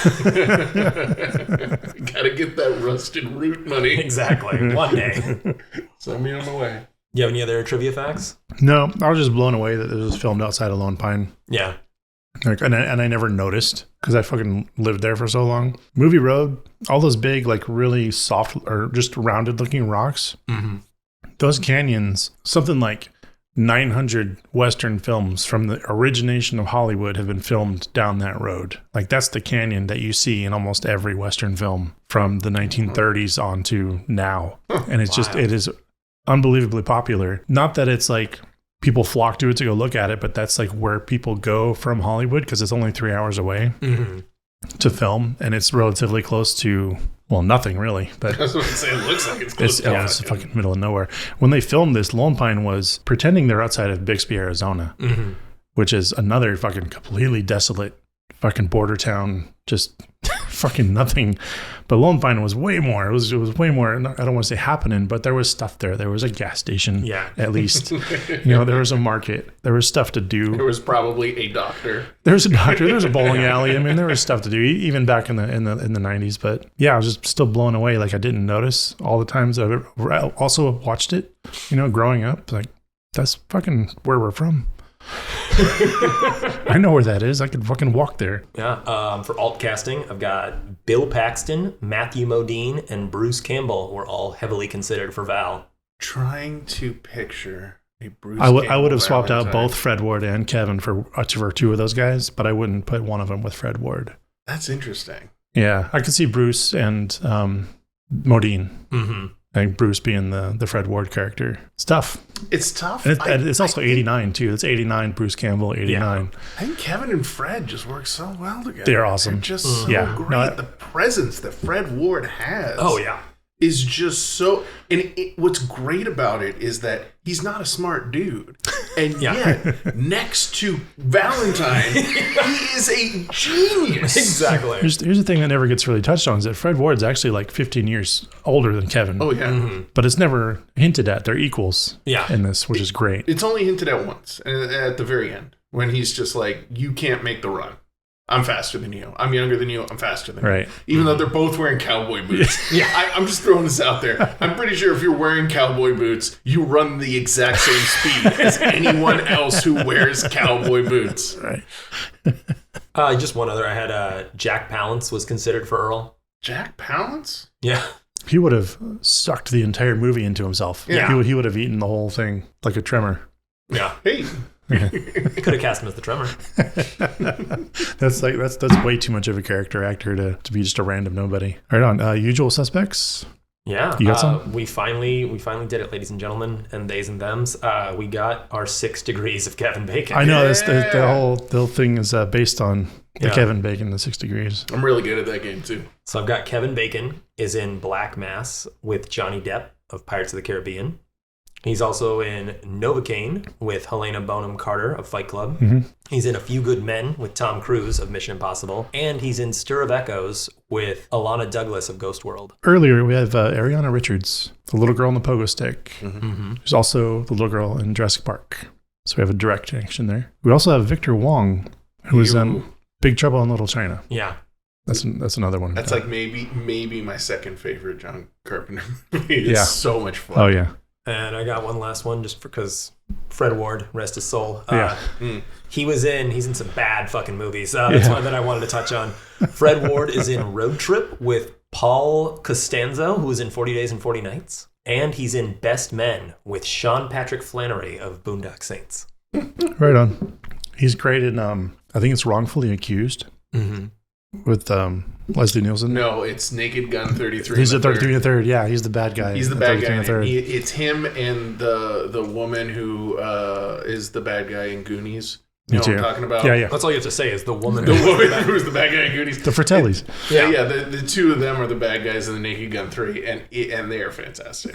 Gotta get that Rusted Root money. Exactly. One day. Send me on my way. You have any other trivia facts? No, I was just blown away that it was filmed outside of Lone Pine. Yeah. And I never noticed because I fucking lived there for so long. Movie Road, all those big, really soft or just rounded looking rocks. Mm-hmm. Those canyons, something like 900 Western films from the origination of Hollywood have been filmed down that road. That's the canyon that you see in almost every Western film from the 1930s on to now. And it's it is unbelievably popular. Not that it's people flock to it to go look at it, but that's where people go from Hollywood because it's only 3 hours away to film, and it's relatively close to nothing really. But that's what I'm saying. It looks like it's close. It's the fucking middle of nowhere. When they filmed this, Lone Pine was pretending they're outside of Bixby, Arizona, which is another fucking completely desolate fucking border town, just fucking nothing. But Lone Pine was way more. It was way more. I don't want to say happening, but there was stuff there. There was a gas station, at least. There was a market. There was stuff to do. There was probably a doctor. There was a doctor. There was a bowling alley. I mean, there was stuff to do even back in the 90s. But yeah, I was just still blown away. I didn't notice all the times I also watched it. Growing up, that's fucking where we're from. I know where that is. I could fucking walk there. Yeah. For alt casting, I've got Bill Paxton, Matthew Modine, and Bruce Campbell were all heavily considered for Val. Trying to picture a Bruce I would have swapped Valentine. out both Fred Ward and Kevin for two of those guys, but I wouldn't put one of them with Fred Ward. That's interesting. Yeah, I could see Bruce and Modine. Mm-hmm. I think Bruce being the Fred Ward character. It's tough. It's tough. And it's also 89 too. It's 89. Bruce Campbell, 89. Yeah. I think Kevin and Fred just work so well together. They're awesome. They're just so great. No, the presence that Fred Ward has. Oh yeah. Is just so, and what's great about it is that he's not a smart dude, and yet next to Valentine, he is a genius. Exactly. Here's the thing that never gets really touched on is that Fred Ward's actually like 15 years older than Kevin. Oh yeah, but it's never hinted at. They're equals. Yeah. In this, which is great. It's only hinted at once at the very end when he's just like, "You can't make the run. I'm faster than you. I'm younger than you. I'm faster than you." Even though they're both wearing cowboy boots. Yeah. I'm just throwing this out there. I'm pretty sure if you're wearing cowboy boots, you run the exact same speed as anyone else who wears cowboy boots. Right. Just one other. I had Jack Palance was considered for Earl. Jack Palance? Yeah. He would have sucked the entire movie into himself. Yeah. He would have eaten the whole thing like a tremor. Yeah. Hey. Could have cast him as the Tremor. that's way too much of a character actor to be just a random nobody. Right on. Usual Suspects. Yeah, you got some? We finally did it, ladies and gentlemen, and theys and thems. We got our 6 degrees of Kevin Bacon. I know the whole thing is based on the Kevin Bacon, the 6 degrees. I'm really good at that game too. So I've got Kevin Bacon is in Black Mass with Johnny Depp of Pirates of the Caribbean. He's also in Novocaine with Helena Bonham Carter of Fight Club. Mm-hmm. He's in A Few Good Men with Tom Cruise of Mission Impossible. And he's in Stir of Echoes with Alana Douglas of Ghost World. Earlier, we have Ariana Richards, the little girl on the pogo stick. Mm-hmm. Who's also the little girl in Jurassic Park. So we have a direct connection there. We also have Victor Wong, who is in Big Trouble in Little China. Yeah. That's another one. That's like maybe my second favorite John Carpenter movie. It's so much fun. Oh, yeah. And I got one last one just because Fred Ward, rest his soul. Yeah. He's in some bad fucking movies. That's one that I wanted to touch on. Fred Ward is in Road Trip with Paul Costanzo, who is in 40 Days and 40 Nights. And he's in Best Men with Sean Patrick Flannery of Boondock Saints. Right on. He's great in, I think it's Wrongfully Accused. Mm-hmm. With Leslie Nielsen. No, it's Naked Gun 33. He's the 33 and a third. Yeah, he's the bad guy. He's the bad guy. It's him and the woman who is the bad guy in Goonies. You know what I'm talking about? Yeah. That's all you have to say is the woman. The woman who's the bad guy in Goonies. The Fratellis. Yeah. The two of them are the bad guys in the Naked Gun 3, and they are fantastic.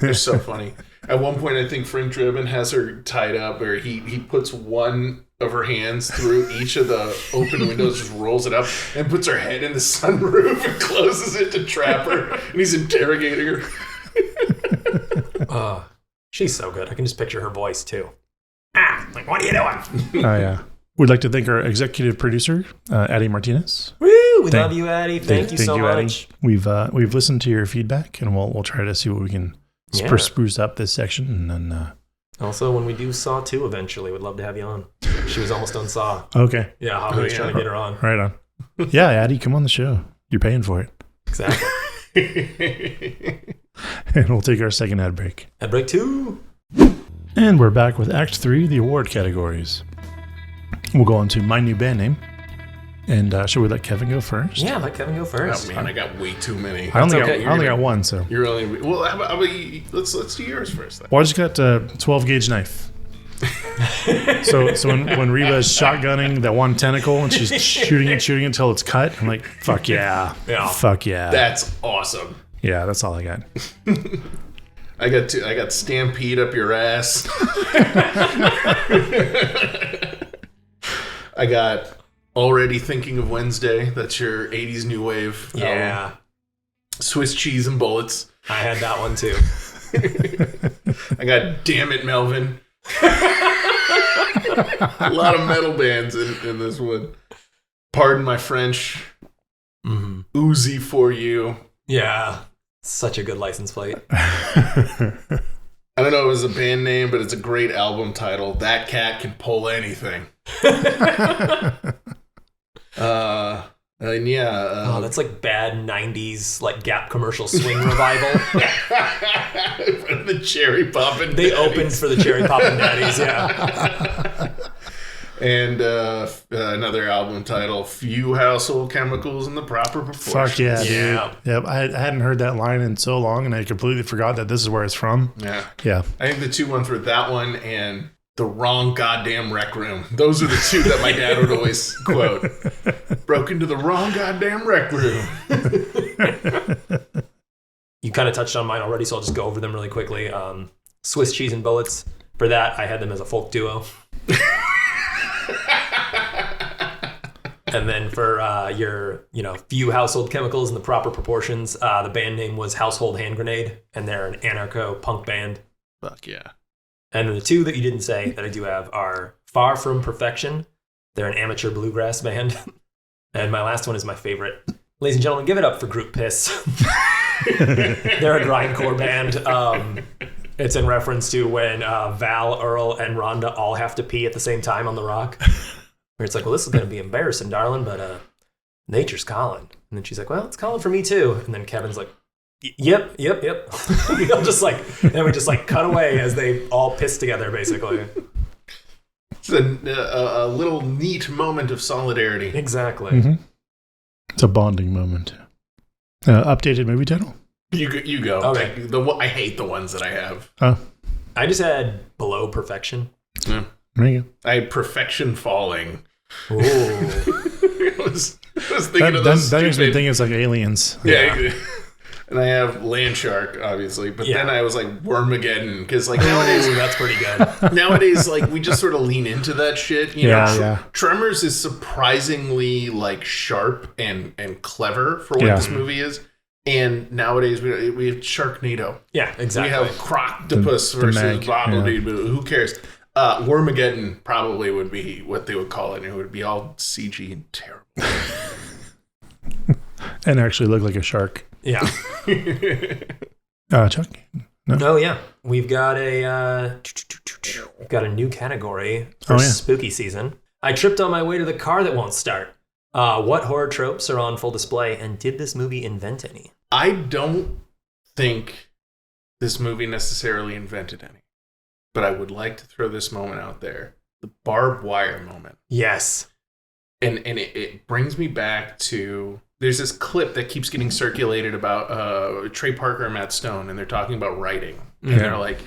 They're so funny. At one point, I think Frank Drebin has her tied up, or he puts one of her hands through each of the open windows, just rolls it up, and puts her head in the sunroof and closes it to trap her, and he's interrogating her. She's so good. I can just picture her voice, too. Like, what are you doing? Oh, yeah. We'd like to thank our executive producer, Addie Martinez. Woo! We love you, Addie. Thank you so much. Addie. We've listened to your feedback, and we'll try to see what we can spruce up this section, and then... Also, when we do Saw 2 eventually, we'd love to have you on. She was almost on Saw. Okay. Yeah, Hollywood's trying to get her on. Right on. Yeah, Addie, come on the show. You're paying for it. Exactly. And we'll take our second ad break. Ad break 2. And we're back with Act 3, the award categories. We'll go on to My New Band Name. And should we let Kevin go first? Yeah, let Kevin go first. Oh man, I got way too many. I only got one, so. You're only well. How about let's do yours first then. Well, I just got a 12 gauge knife. so when Reba's shotgunning that one tentacle and she's shooting it until it's cut, I'm like, fuck yeah. Fuck yeah. That's awesome. Yeah, that's all I got. I got Stampede up your ass. I got Already Thinking of Wednesday. That's your 80s new wave. Yeah. Swiss Cheese and Bullets. I had that one too. I got Damn It, Melvin. A lot of metal bands in this one. Pardon My French. Mm-hmm. Uzi For You. Yeah. Such a good license plate. I don't know if it was a band name, but it's a great album title. That Cat Can Pull Anything. That's like bad 90s like Gap commercial swing revival. The Cherry Poppin' They Daddies. opened for the Cherry Poppin' Daddies, yeah. And another album title, Few Household Chemicals in the Proper Proportions. Fuck yeah, dude. Yep, I hadn't heard that line in so long, and I completely forgot that this is where it's from. Yeah. I think the two ones were that one and The Wrong Goddamn Rec Room. Those are the two that my dad would always quote. Broke into the wrong goddamn rec room. You kind of touched on mine already, so I'll just go over them really quickly. Swiss Cheese and Bullets. For that, I had them as a folk duo. And then for your, Few Household Chemicals in the Proper Proportions, the band name was Household Hand Grenade, and they're an anarcho-punk band. Fuck yeah. And then the two that you didn't say that I do have are Far From Perfection. They're an amateur bluegrass band. And my last one is my favorite. Ladies and gentlemen, give it up for Group Piss. They're a grindcore band. It's in reference to when Val, Earl, and Rhonda all have to pee at the same time on the rock. Where it's like, well, this is going to be embarrassing, darling, but nature's calling. And then she's like, well, it's calling for me too. And then Kevin's like, yep. Then we just cut away as they all piss together, basically. It's a little neat moment of solidarity. Exactly. Mm-hmm. It's a bonding moment. Updated movie title? You go. Okay. I hate the ones that I have. I just had Below Perfection. Yeah. There you go. I had Perfection Falling. Ooh. I was thinking of those. That makes me think it's like Aliens. Yeah. And I have Land Shark, obviously, but then I was like Wormageddon, because like nowadays that's pretty good. Nowadays, like we just sort of lean into that shit. You know, Tremors is surprisingly like sharp and clever for what this movie is. And nowadays we have Sharknado. Yeah, exactly. We have Croctopus versus Bobbledeed. Who cares? Wormageddon probably would be what they would call it. And it would be all CG and terrible. And actually look like a shark. Yeah. Chuck? No? Oh, yeah. We've got a new category for spooky season. I tripped on my way to the car that won't start. What horror tropes are on full display, and did this movie invent any? I don't think this movie necessarily invented any, but I would like to throw this moment out there. The barbed wire moment. Yes. And it brings me back to... There's this clip that keeps getting circulated about Trey Parker and Matt Stone, and they're talking about writing. And they're like,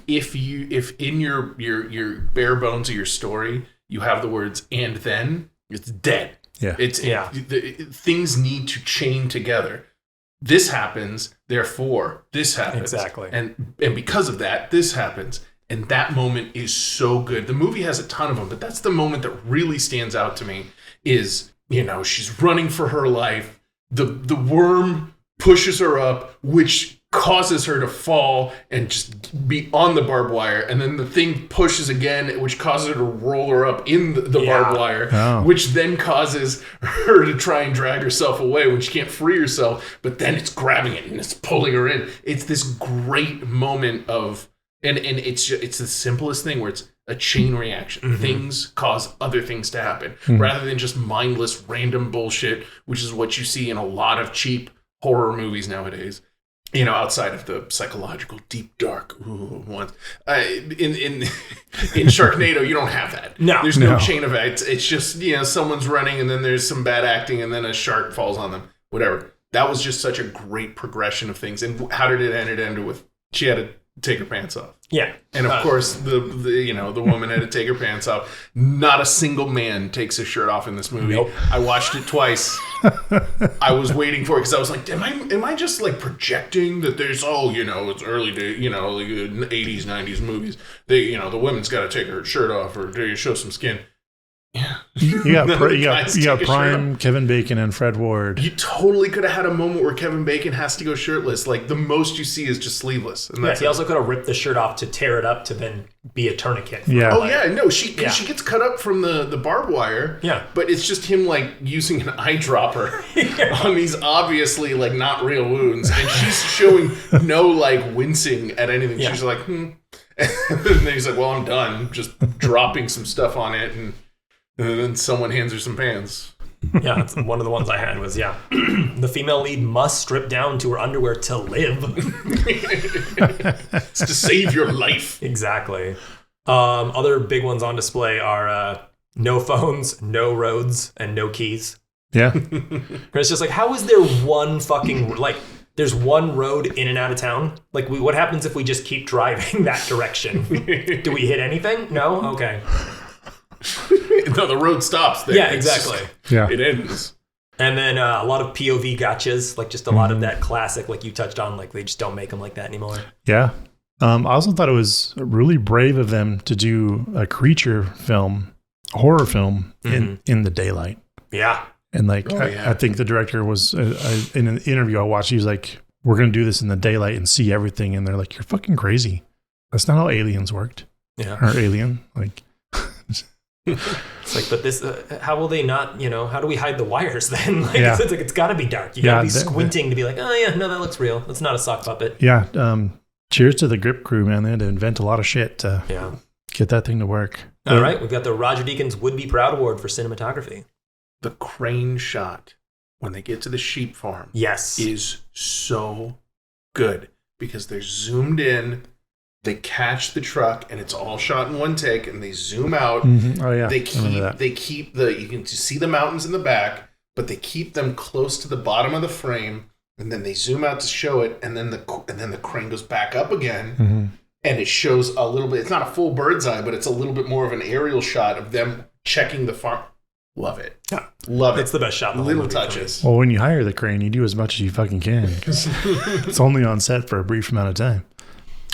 if in your bare bones of your story, you have the words, and then, it's dead. Yeah. Things need to chain together. This happens, therefore, this happens. Exactly. And because of that, this happens. And that moment is so good. The movie has a ton of them, but that's the moment that really stands out to me is... she's running for her life. The worm pushes her up, which causes her to fall and just be on the barbed wire. And then the thing pushes again, which causes her to roll her up in the barbed wire, which then causes her to try and drag herself away when she can't free herself. But then it's grabbing it and it's pulling her in. It's this great moment of, and it's the simplest thing where it's a chain reaction. Mm-hmm. Things cause other things to happen rather than just mindless random bullshit, which is what you see in a lot of cheap horror movies nowadays. Outside of the psychological, deep, dark ones. In Sharknado, you don't have that. No. There's no chain of acts. It's just, someone's running and then there's some bad acting and then a shark falls on them. Whatever. That was just such a great progression of things. And how did it end? It ended with she had to take her pants off. Yeah. And of course, the woman had to take her pants off. Not a single man takes his shirt off in this movie. Nope. I watched it twice. I was waiting for it because I was like, am I just like projecting that there's, it's early day, like 80s, 90s movies. The woman's got to take her shirt off or show some skin. Yeah. You got Prime, Kevin Bacon, and Fred Ward. You totally could have had a moment where Kevin Bacon has to go shirtless. Like, the most you see is just sleeveless. And he also could have ripped the shirt off to tear it up to then be a tourniquet. Yeah. Oh, yeah. No, she gets cut up from the barbed wire. Yeah. But it's just him, like, using an eyedropper on these obviously, like, not real wounds. And she's showing no, like, wincing at anything. Yeah. She's like, And then he's like, well, I'm done. Just dropping some stuff on it and then someone hands her some pants. Yeah, that's one of the ones I had was, the female lead must strip down to her underwear to live. It's to save your life. Exactly. Other big ones on display are no phones, no roads, and no keys. Yeah. It's just like, how is there one fucking, like, there's one road in and out of town? Like, what happens if we just keep driving that direction? Do we hit anything? No? Okay. No, the road stops there. Yeah, exactly. Yeah. It ends. And then a lot of POV gotchas, like just a lot of that classic, like you touched on, like they just don't make them like that anymore. Yeah. I also thought it was really brave of them to do a creature film, horror film in the daylight. Yeah. And like, I think the director was in an interview I watched, he was like, we're going to do this in the daylight and see everything. And they're like, you're fucking crazy. That's not how aliens worked. Yeah. Or Alien. Like, it's like, but this, how will they not, how do we hide the wires then? Like, Yeah. it's like, it's got to be dark. You got to be squinting to be like, oh yeah, no, that looks real. That's not a sock puppet. Yeah. Cheers to the grip crew, man. They had to invent a lot of shit to get that thing to work. All right. We've got the Roger Deakins Would Be Proud Award for cinematography. The crane shot when they get to the sheep farm is so good because they're zoomed in, they catch the truck, and it's all shot in one take, and they zoom out. Oh yeah, they keep you can see the mountains in the back, but they keep them close to the bottom of the frame, and then they zoom out to show it, and then the crane goes back up again, and it shows a little bit. It's not a full bird's eye, but it's a little bit more of an aerial shot of them checking the farm. Love it. Yeah. Love it. It's the best shot in the Little whole movie. touches. Well, when you hire the crane, you do as much as you fucking can because it's only on set for a brief amount of time.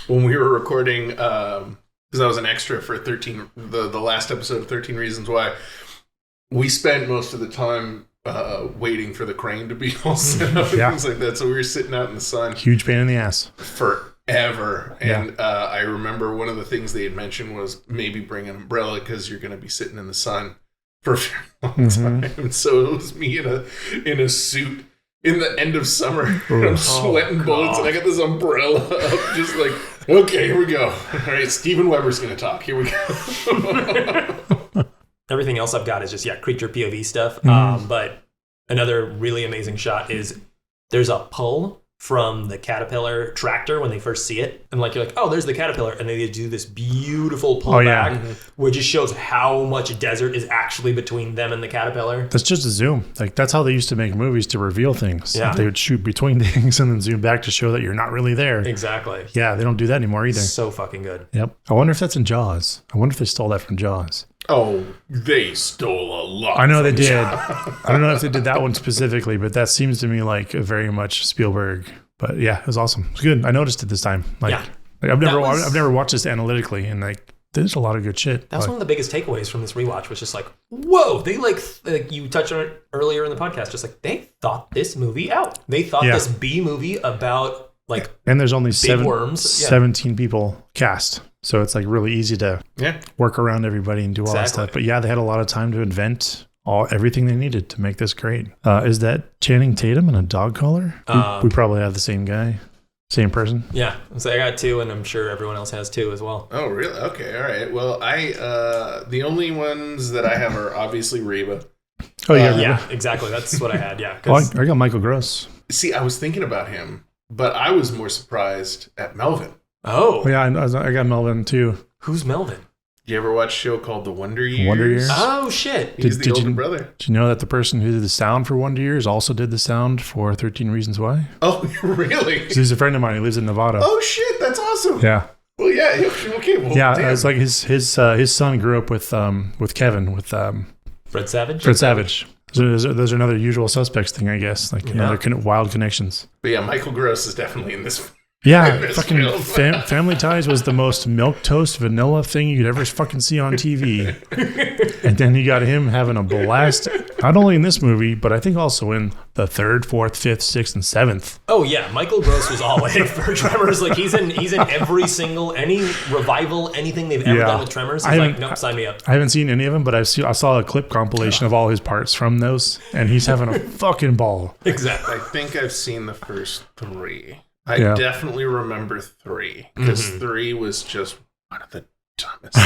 When we were recording, because I was an extra for the last episode of 13 Reasons Why, we spent most of the time waiting for the crane to be all set up and things like that. So we were sitting out in the sun. Huge pain in the ass. Forever. And I remember one of the things they had mentioned was maybe bring an umbrella because you're going to be sitting in the sun for a very long time. So it was me in a suit in the end of summer. And I'm sweating bullets, and I got this umbrella up, just like, okay, here we go. All right, Steven Weber's going to talk. Here we go. Everything else I've got is just, creature POV stuff. But another really amazing shot is there's a pull from the caterpillar tractor when they first see it. And like, you're like, oh, there's the caterpillar. And they do this beautiful pull back, which just shows how much desert is actually between them and the caterpillar. That's just a zoom. Like, that's how they used to make movies to reveal things. Yeah. They would shoot between things and then zoom back to show that you're not really there. Exactly. Yeah, they don't do that anymore either. So fucking good. Yep. I wonder if that's in Jaws. I wonder if they stole that from Jaws. Oh, they stole a lot. I know they did. I don't know if they did that one specifically, but that seems to me like a very much Spielberg. But yeah, it was awesome. It was good. I noticed it this time. I've never watched this analytically, and like there's a lot of good shit. That was one of the biggest takeaways from this rewatch. Was just like, whoa, they like you touched on it earlier in the podcast. Just like they thought this movie out. They thought this B movie about like and there's only worms. 17 people cast. So it's like really easy to work around everybody and do all that stuff. But yeah, they had a lot of time to invent everything they needed to make this great. Is that Channing Tatum in a dog collar? We probably have the same guy, same person. Yeah, so I got two, and I'm sure everyone else has two as well. Oh, really? Okay, all right. Well, the only ones that I have are obviously Reba. Oh yeah, yeah, exactly. That's what I had. Yeah, I got Michael Gross. See, I was thinking about him, but I was more surprised at Melvin. Oh yeah, I got Melvin too. Who's Melvin? You ever watch a show called The Wonder Years? Wonder Years? Oh, shit. He's the older brother. Did you know that the person who did the sound for Wonder Years also did the sound for 13 Reasons Why? Oh, really? He's a friend of mine. He lives in Nevada. Oh, shit. That's awesome. Yeah. Well, yeah. Okay. Well, yeah, damn. it's like his son grew up with Kevin, with Fred Savage? Fred Savage. So those are another usual suspects thing, I guess. Like another wild connections. But yeah, Michael Gross is definitely in this. Yeah, fucking Family Ties was the most milquetoast vanilla thing you could ever fucking see on TV. And then you got him having a blast, not only in this movie, but I think also in the 3rd, 4th, 5th, 6th, and 7th. Oh yeah, Michael Gross was all in for Tremors. Like he's in every single, any revival, anything they've ever done with Tremors. He's like, nope, sign me up. I haven't seen any of them, but I saw a clip compilation of all his parts from those, and he's having a fucking ball. Exactly. I think I've seen the first 3. I definitely remember 3 because 3 was just one of the dumbest.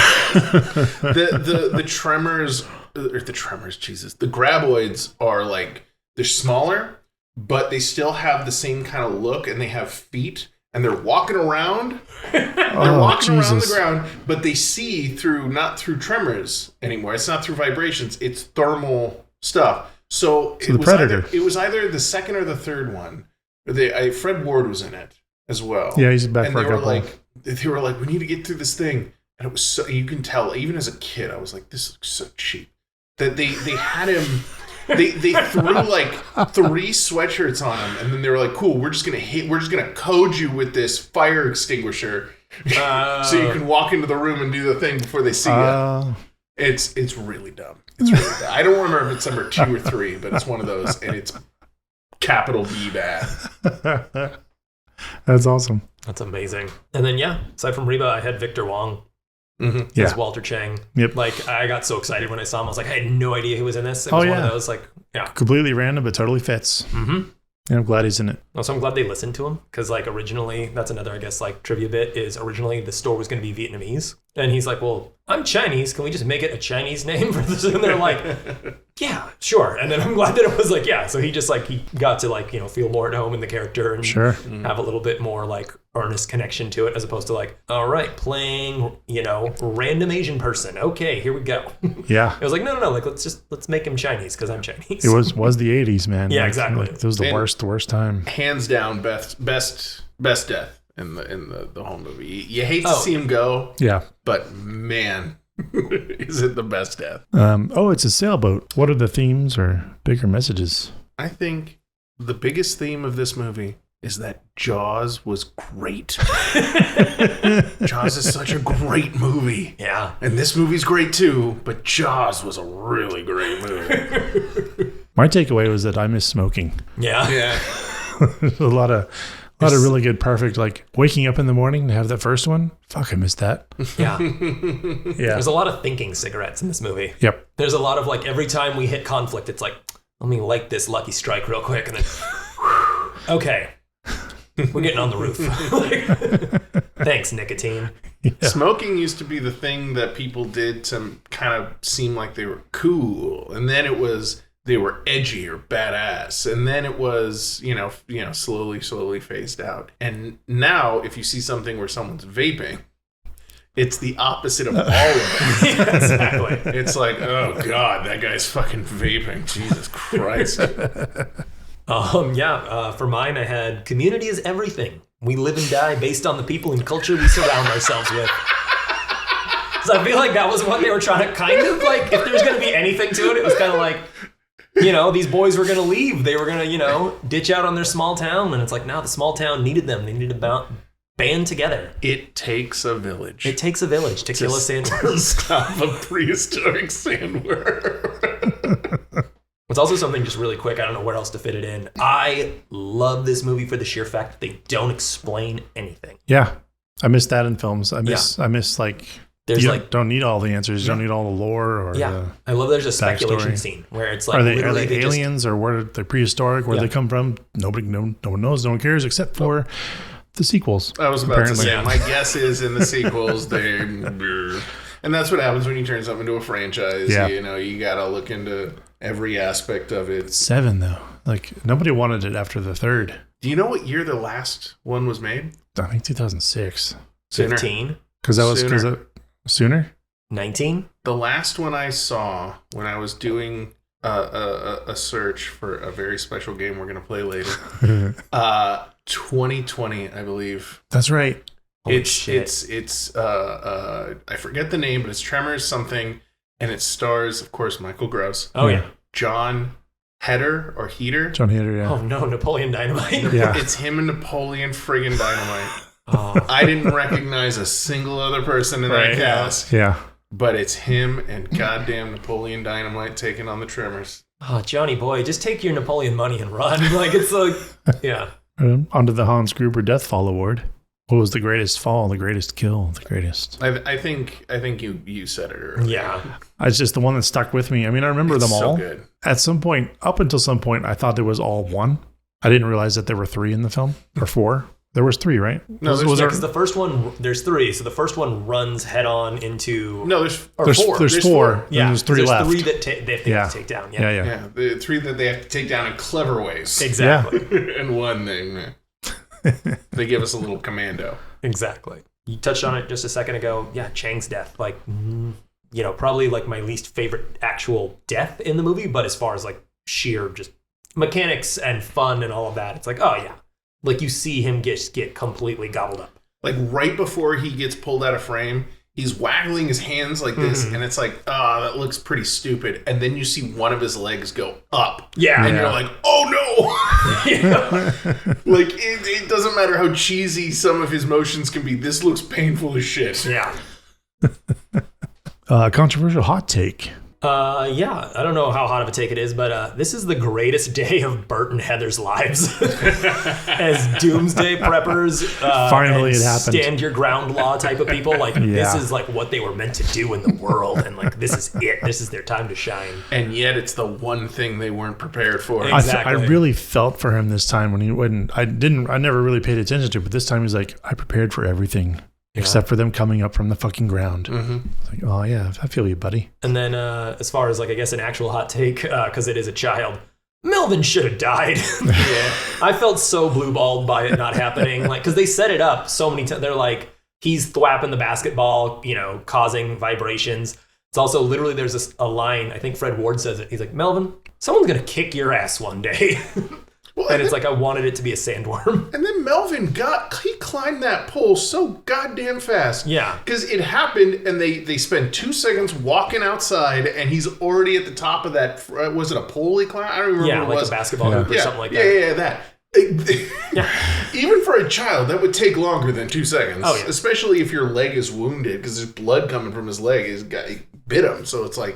the Tremors, Jesus, the Grabboids are like, they're smaller, but they still have the same kind of look, and they have feet, and they're walking around. They're walking around the ground, but they see through, not through tremors anymore. It's not through vibrations. It's thermal stuff. So the Predator. It was either the second or the third one. Fred Ward was in it as well. Yeah, he's back for a couple. They were like, we need to get through this thing. And it was so, you can tell, even as a kid, I was like, this looks so cheap. That they had him, they threw like 3 sweatshirts on him, and then they were like, cool, we're just gonna code you with this fire extinguisher so you can walk into the room and do the thing before they see you. It's really dumb. It's really dumb. I don't remember if it's number 2 or 3, but it's one of those, and it's capital B bad. That's awesome. That's amazing. And then, aside from Reba, I had Victor Wong as Walter Chang. Yep. Like, I got so excited when I saw him. I was like, I had no idea he was in this. It was one of those, like, completely random, but totally fits. Mm-hmm. And I'm glad he's in it. Also, I'm glad they listened to him, because, like, originally, that's another, I guess, like, trivia bit, is originally the store was going to be Vietnamese. And he's like, well, I'm Chinese. Can we just make it a Chinese name for this? And they're like, yeah, sure. And then I'm glad that it was like, so he just, like, he got to, like, feel more at home in the character and have a little bit more, like, earnest connection to it, as opposed to, like, all right, playing, random Asian person. Okay, here we go. Yeah. It was like, no, like, let's make him Chinese, because I'm Chinese. It was the 80s, man. Yeah, exactly. It was the worst time. Hands down, best death in the whole movie. You hate to see him go. Yeah. But man, is it the best death? It's a sailboat. What are the themes or bigger messages? I think the biggest theme of this movie is that Jaws was great. Jaws is such a great movie. Yeah. And this movie's great too, but Jaws was a really great movie. My takeaway was that I miss smoking. Yeah. Yeah. a lot of really good, perfect, like waking up in the morning to have that first one. Fuck, I missed that. Yeah. Yeah. There's a lot of thinking cigarettes in this movie. Yep. There's a lot of, like, every time we hit conflict, it's like, let me light this Lucky Strike real quick, and then, okay. We're getting on the roof. Thanks, nicotine. Yeah. Smoking used to be the thing that people did to kind of seem like they were cool, and then it was they were edgy or badass, and then it was slowly phased out. And now, if you see something where someone's vaping, it's the opposite of all of it. Yeah, exactly. It's like, oh god, that guy's fucking vaping. Jesus Christ. For mine, I had community is everything. We live and die based on the people and culture we surround ourselves with. So I feel like that was what they were trying to kind of, like, if there's going to be anything to it, it was kind of like, these boys were going to leave. They were going to, ditch out on their small town. And it's like, no, the small town needed them. They needed to band together. It takes a village. It takes a village to kill a sandworm. Stop a prehistoric sandworm. It's also something just really quick. I don't know where else to fit it in. I love this movie for the sheer fact that they don't explain anything. Yeah. I miss that in films. I miss like, there's don't need all the answers. You don't need all the lore or I love there's a speculation backstory. Scene where it's like, are they aliens or where they're prehistoric? Where they come from? No one knows. No one cares except for the sequels. I was about to say, my guess is in the sequels, and that's what happens when you turn something into a franchise. Yeah. You got to look into every aspect of it. 7 though. Like, nobody wanted it after the 3rd. Do you know what year the last one was made? I think 2006. 15. Because that was sooner? 19. The last one I saw when I was doing a search for a very special game we're going to play later. 2020, I believe. That's right. It's I forget the name, but it's Tremors something, and it stars, of course, Michael Gross. Oh yeah. John Heder or Heater. John Heder, yeah. Oh no, Napoleon Dynamite. Yeah. It's him and Napoleon friggin' Dynamite. I didn't recognize a single other person in that cast. Yeah. But it's him and goddamn Napoleon Dynamite taking on the Tremors. Oh, Johnny boy, just take your Napoleon money and run. Like, it's like, yeah. Onto the Hans Gruber Death Fall Award. What was the greatest fall, the greatest kill, the greatest? I think you said it earlier. Yeah. It's just the one that stuck with me. I mean, I remember them all. So good. At some point, up until some point, I thought there was all one. I didn't realize that there were 3 in the film, or 4. There was 3, right? No, because the first one, there's 3. So the first one runs head on into... No, there's 4. There's 4. Yeah. There's 3 left. There's 3 that they have to take down. Yeah, the 3 that they have to take down in clever ways. Exactly. And one thing. They give us a little commando. Exactly. You touched on it just a second ago. Yeah, Chang's death. Like, probably like my least favorite actual death in the movie. But as far as like sheer just mechanics and fun and all of that, it's like, oh yeah. Like you see him get completely gobbled up. Like right before he gets pulled out of frame, he's waggling his hands like this, and it's like, that looks pretty stupid. And then you see one of his legs go up. Yeah. And you're like, oh no! Like, it doesn't matter how cheesy some of his motions can be. This looks painful as shit. Yeah. Controversial hot take. Yeah, I don't know how hot of a take it is, but this is the greatest day of Bert and Heather's lives as doomsday preppers. Finally, it happened. Stand your ground law type of people. Like this is like what they were meant to do in the world, and like this is it. This is their time to shine. And yet, it's the one thing they weren't prepared for. Exactly. I really felt for him this time when I never really paid attention to it, but this time he's like, I prepared for everything. Except for them coming up from the fucking ground. It's like, oh yeah, I feel you, buddy. And then as far as like, I guess an actual hot take, because it is a child, Melvin should have died. I felt so blue-balled by it not happening. Like, because they set it up so many times. They're like, he's thwapping the basketball, causing vibrations. It's also literally, there's a line, I think Fred Ward says it. He's like, Melvin, someone's going to kick your ass one day. Well, and it's like, I wanted it to be a sandworm. And then Melvin he climbed that pole so goddamn fast. Yeah. Because it happened, and they spent 2 seconds walking outside, and he's already at the top of that, was it a pole he climbed? I don't remember what it was. A basketball hoop or something like that. Yeah, that. Even for a child, that would take longer than 2 seconds. Oh, yeah. Especially if your leg is wounded, because there's blood coming from his leg. He bit him, so it's like...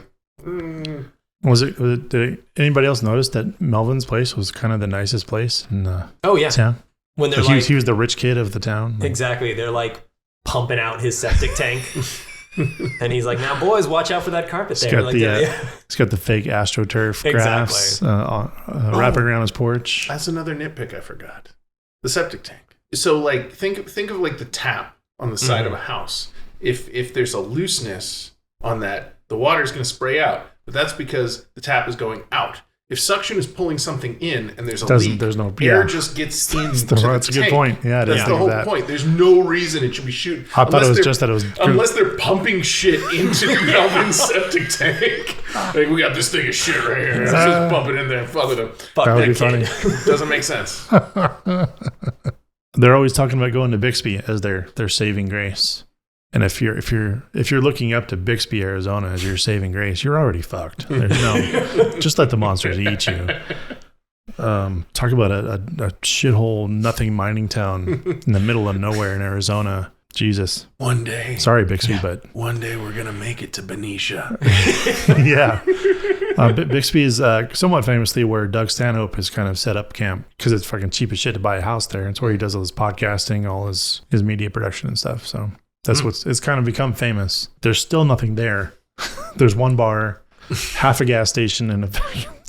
Did anybody else notice that Melvin's place was kind of the nicest place in town? When they're he was the rich kid of the town. Exactly. They're like pumping out his septic tank. And he's like, now boys, watch out for that carpet there. He's got the fake AstroTurf grass wrapping around his porch. That's another nitpick I forgot. The septic tank. So like think of like the tap on the side of a house. If there's a looseness on that, the water's going to spray out. But that's because the tap is going out. If suction is pulling something in and there's a leak, air just gets into the tank. That's a good point. Yeah, that's the whole point. There's no reason it should be shooting. I thought it was just that it was... Unless they're pumping shit into Melvin's septic tank. Like, we got this thing of shit right here. Let's just pump it in there and fuck with him. That would be funny. Doesn't make sense. They're always talking about going to Bixby as their saving grace. And if you're looking up to Bixby, Arizona as your saving grace, you're already fucked. There's just let the monsters eat you. Talk about a shithole, nothing mining town in the middle of nowhere in Arizona. Jesus. One day. Sorry, Bixby, but one day we're gonna make it to Benicia. Yeah. Bixby is somewhat famously where Doug Stanhope has kind of set up camp because it's fucking cheap as shit to buy a house there. It's where he does all his podcasting, all his media production and stuff. So. That's it's kind of become famous. There's still nothing there. There's one bar, half a gas station, and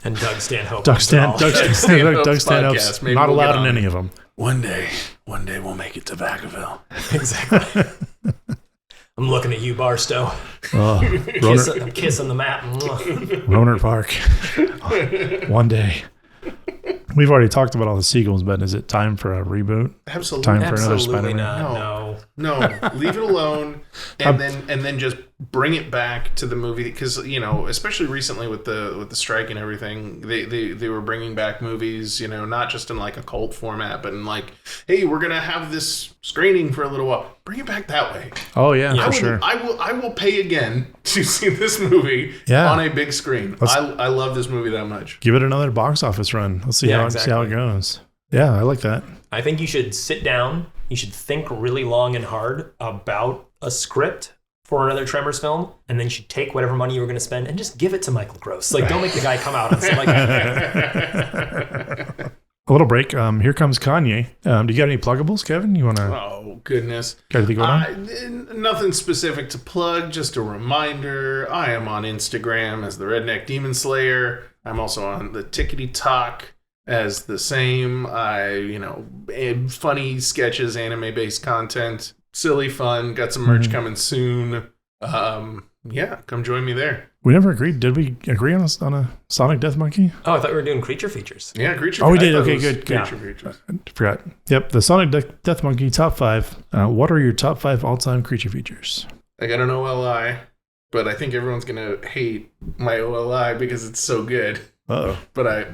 Doug Stanhope. Doug Stanhope's not allowed in any of them. One day we'll make it to Vacaville. Exactly. I'm looking at you, Barstow. I'm kissing the map. Roner Park. One day. We've already talked about all the sequels, but is it time for a reboot? Absolutely. Time for another Spider-Man? No. Leave it alone, and then just bring it back to the movie because especially recently with the strike and everything, they were bringing back movies, not just in like a cult format, but in like, hey, we're gonna have this screening for a little while. Bring it back that way. Oh yeah, for sure. I will pay again to see this movie on a big screen. I love this movie that much. Give it another box office run. Let's see how it goes. Yeah, I like that. I think you should sit down. You should think really long and hard about a script for another Tremors film, and then you should take whatever money you were going to spend and just give it to Michael Gross. Like, don't make the guy come out and say like. A little break. Here comes Kanye. Do you got any pluggables, Kevin? You want to? Oh goodness! Got anything going on? Nothing specific to plug. Just a reminder. I am on Instagram as the Redneck Demon Slayer. I'm also on the Tickety Talk as the same. Funny sketches, anime-based content, silly fun. Got some merch coming soon. Yeah, come join me there. We never agreed. Did we agree on a Sonic Death Monkey? Oh, I thought we were doing creature features. Yeah, creature. Oh, we did. Okay, good. Creature features. I forgot. Yep, the Sonic Death Monkey top 5. What are your top 5 all-time creature features? I got an OLI, but I think everyone's gonna hate my OLI because it's so good. Uh-oh. But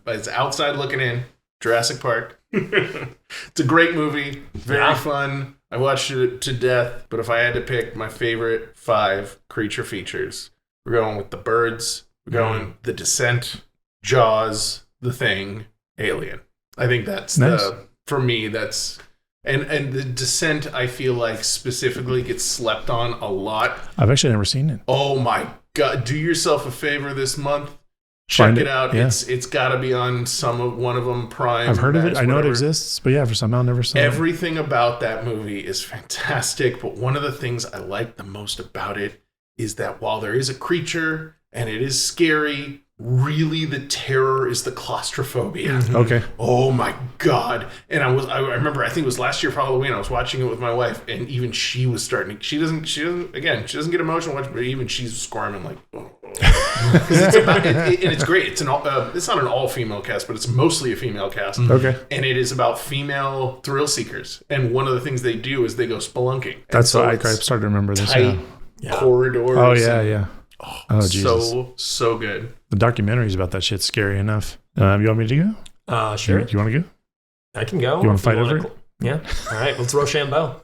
it's outside looking in. Jurassic Park. It's a great movie. Very fun. I watched it to death. But if I had to pick my favorite 5 creature features, we're going with The Birds. We're going The Descent, Jaws, The Thing, Alien. I think that's nice. For me, that's... And The Descent, I feel like, specifically gets slept on a lot. I've actually never seen it. Oh my God. Do yourself a favor this month. Find Check it out. Yeah. It's got to be on one of them, Prime. I've heard of it. I know whatever. it exists, but yeah, for somehow I never saw it. Everything about that movie is fantastic, but one of the things I like the most about it is that while there is a creature and it is scary, really the terror is the claustrophobia. Mm-hmm. Okay. Oh my God. And I remember, I think it was last year for Halloween, I was watching it with my wife, and even she was starting, she doesn't get emotional, but even she's squirming like, oh. It's about, and it's great. It's not an all-female cast, but it's mostly a female cast. Okay. And it is about female thrill seekers. And one of the things they do is they go spelunking. That's what I started to remember this. Tight corridors. Oh, yeah. Oh, Jesus. So good. The documentaries about that shit's scary enough. You want me to go? Sure. You want to go? I can go. You want to fight over it? Yeah. All right. Let's Rochambeau.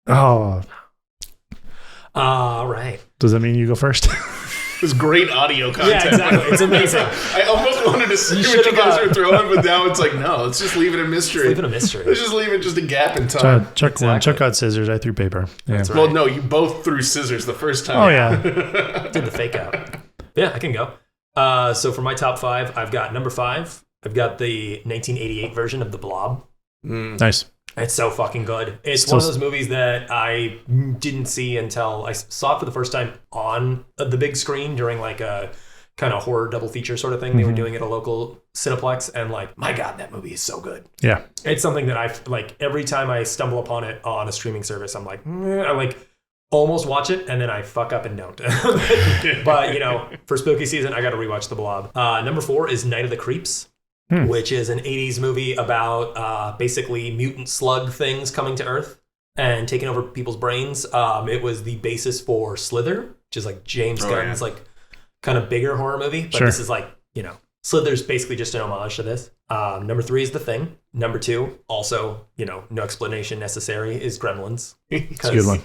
Oh. All right. Does that mean you go first? It was great audio content. Yeah, exactly. It's amazing. I almost wanted to see what you guys were throwing, but now it's like, no, let's just leave it a mystery. Let's just leave it just a gap in time. Chuck got scissors. I threw paper. Yeah. That's right. Well, no, you both threw scissors the first time. Oh, yeah. Did the fake out. Yeah, I can go. So for my top 5, I've got number 5. I've got the 1988 version of The Blob. Nice. It's so fucking good. It's one of those movies that I didn't see until I saw it for the first time on the big screen during like a kind of horror double feature sort of thing. They were doing it at a local Cineplex, and like, my God, that movie is so good. Yeah. It's something that I like every time I stumble upon it on a streaming service, I'm like, I like almost watch it and then I fuck up and don't. But you know, for spooky season, I got to rewatch The Blob. Number 4 is Night of the Creeps. Which is an 80s movie about basically mutant slug things coming to Earth and taking over people's brains. It was the basis for Slither, which is like James Gunn's like kind of bigger horror movie. But this is like, you know, Slither's basically just an homage to this. Number 3 is The Thing. Number 2, also, you know, no explanation necessary, is Gremlins. It's a good one.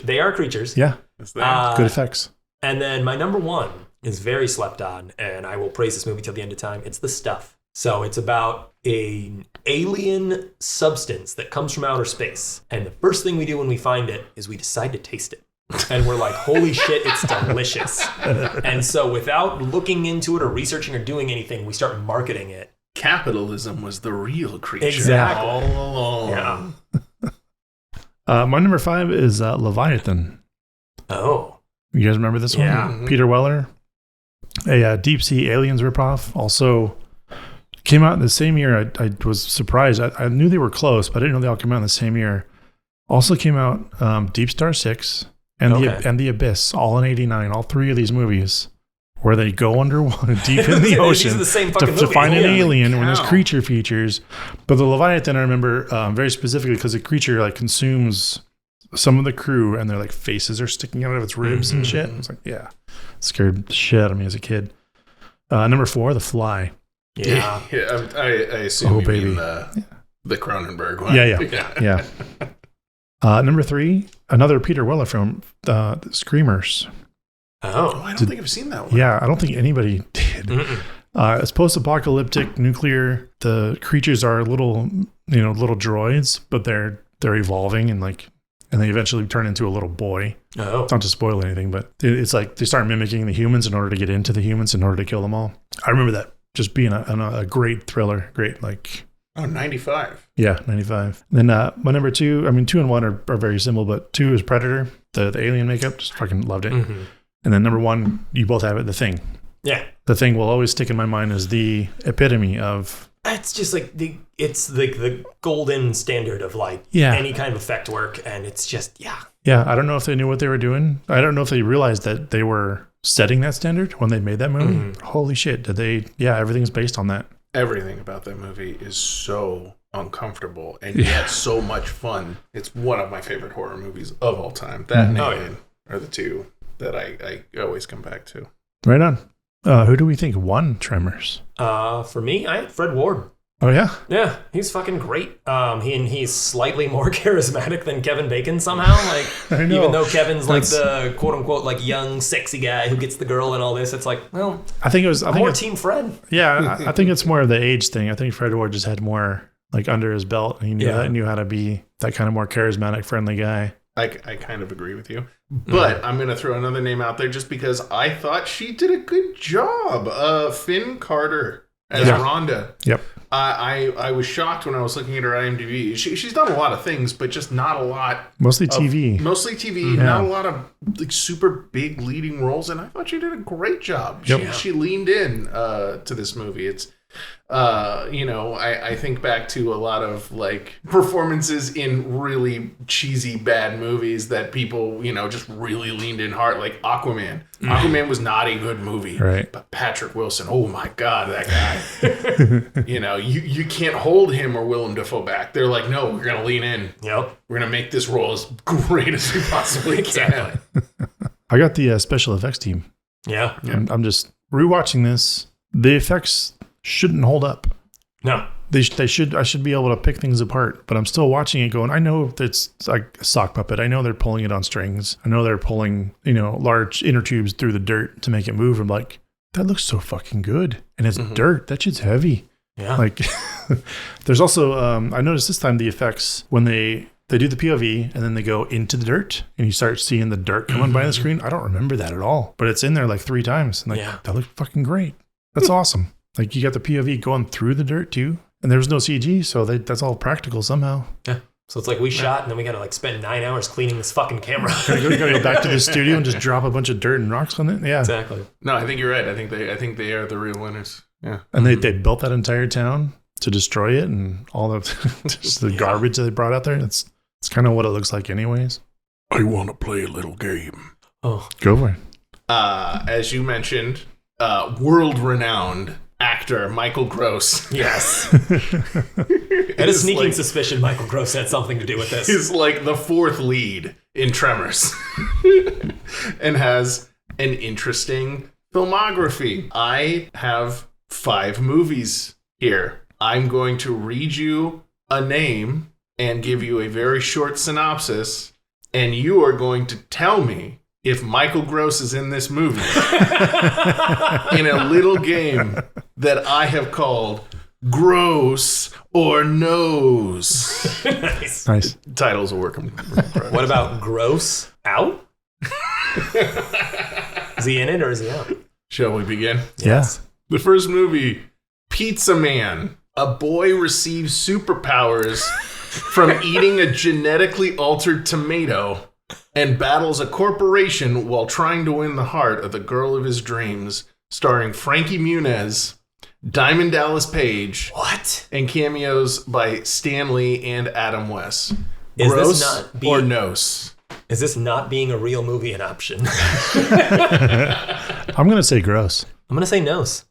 They are creatures. Yeah. Good effects. And then my number 1 is very slept on, and I will praise this movie till the end of time. It's The Stuff. So it's about an alien substance that comes from outer space. And the first thing we do when we find it is we decide to taste it. And we're like, holy shit, it's delicious. And so without looking into it or researching or doing anything, we start marketing it. Capitalism was the real creature. Exactly. All along. Yeah. My number 5 is Leviathan. Oh. You guys remember this one? Yeah. Peter Weller. A deep sea aliens ripoff. Also came out in the same year. I was surprised. I knew they were close, but I didn't know they all came out in the same year. Also came out Deep Star 6 and The Abyss, all in 89. All 3 of these movies where they go underwater deep in the ocean to find an alien when there's creature features. But the Leviathan, I remember very specifically because the creature like consumes some of the crew and their like faces are sticking out of its ribs and shit. I was like, yeah, it scared the shit out of me as a kid. Number 4, The Fly. Yeah. I assume you mean the Cronenberg one. Yeah. Number 3, another Peter Weller film, Screamers. Oh, I don't think I've seen that one. Yeah, I don't think anybody did. It's post-apocalyptic nuclear. The creatures are little droids, but they're evolving and they eventually turn into a little boy. Oh. It's not to spoil anything, but it's like they start mimicking the humans in order to get into the humans in order to kill them all. I remember that just being a great thriller. Great, like... Oh, 95. Yeah, 95. Then my number 2, I mean, 2 and 1 are very simple, but 2 is Predator, the alien makeup. Just fucking loved it. And then number 1, you both have it, The Thing. Yeah. The Thing will always stick in my mind as the epitome of... It's just like it's like the golden standard of like any kind of effect work, and it's just Yeah, I don't know if they knew what they were doing. I don't know if they realized that they were setting that standard when they made that movie. Holy shit, did they? Yeah, everything's based on that. Everything about that movie is so uncomfortable and yet so much fun. It's one of my favorite horror movies of all time. That and Alien are the two that I always come back to. Right on. Who do we think won Tremors? For me, Fred Ward. Oh, yeah? Yeah, he's fucking great. He's slightly more charismatic than Kevin Bacon somehow. Like, I know. Even though Kevin's like the quote unquote like young, sexy guy who gets the girl and all this, it's like, well, I think Team Fred. Yeah, I think it's more of the age thing. I think Fred Ward just had more like under his belt. He knew how to be that kind of more charismatic, friendly guy. I kind of agree with you. But I'm going to throw another name out there just because I thought she did a good job. Finn Carter as Rhonda. Yep. I was shocked when I was looking at her IMDb. She's done a lot of things, but just not a lot. Mostly TV. Not a lot of like super big leading roles. And I thought she did a great job. Yep. She leaned in to this movie. It's I think back to a lot of like performances in really cheesy bad movies that people, just really leaned in hard, like Aquaman. Aquaman was not a good movie, right? But Patrick Wilson, oh my God, that guy. You can't hold him or Willem Dafoe back. They're like, no, we're gonna lean in. Yep, we're gonna make this role as great as we possibly can. I got the special effects team. Yeah. I'm just rewatching this. The effects shouldn't hold up. No. They should. I should be able to pick things apart, but I'm still watching it going, I know it's like a sock puppet. I know they're pulling it on strings. I know they're pulling, large inner tubes through the dirt to make it move. I'm like, that looks so fucking good. And it's dirt. That shit's heavy. Yeah. Like, there's also, I noticed this time the effects when they do the POV and then they go into the dirt and you start seeing the dirt coming by the screen. I don't remember that at all, but it's in there like 3 times. And that looks fucking great. That's awesome. Like you got the POV going through the dirt too. And there was no CG, so that's all practical somehow. Yeah. So it's like we shot and then we got to like spend 9 hours cleaning this fucking camera. Gotta go back to the studio and just drop a bunch of dirt and rocks on it. Yeah. Exactly. No, I think you're right. I think they are the real winners. Yeah. And they built that entire town to destroy it and all the just the garbage that they brought out there. It's kind of what it looks like anyways. I want to play a little game. Oh. Go for it. As you mentioned, world-renowned actor Michael Gross. Yes. I had a sneaking suspicion Michael Gross had something to do with this. He's like the 4th lead in Tremors and has an interesting filmography. I have 5 movies here. I'm going to read you a name and give you a very short synopsis, and you are going to tell me if Michael Gross is in this movie in a little game that I have called Gross or Nose. Nice. Titles will work. What about Gross Out? Is he in it or is he out? Shall we begin? Yes. The first movie, Pizza Man. A boy receives superpowers from eating a genetically altered tomato and battles a corporation while trying to win the heart of the girl of his dreams, starring Frankie Muniz, Diamond Dallas Page, and cameos by Stan Lee and Adam West. Is Gross this not or Nose? Is this not being a real movie an option? I'm going to say gross. I'm going to say Nose.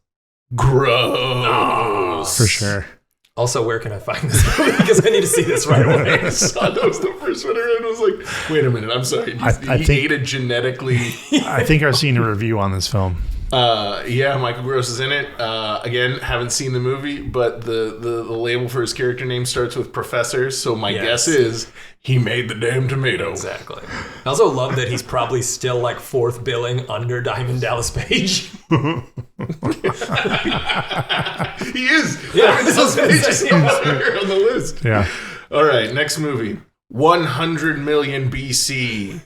Gross. For sure. Also, where can I find this movie? Because I need to see this right away. I saw that was the first one I read. I was like, wait a minute, I'm sorry. He ate a genetically... I think I've seen a review on this film. Yeah, Michael Gross is in it. Again, haven't seen the movie, but the label for his character name starts with Professor, so my guess is he made the damn tomato. Exactly. I also love that he's probably still like 4th billing under Diamond Dallas Page. He is. Yeah, Diamond Dallas Page is on the list. Yeah. All right, next movie. 100 million BC.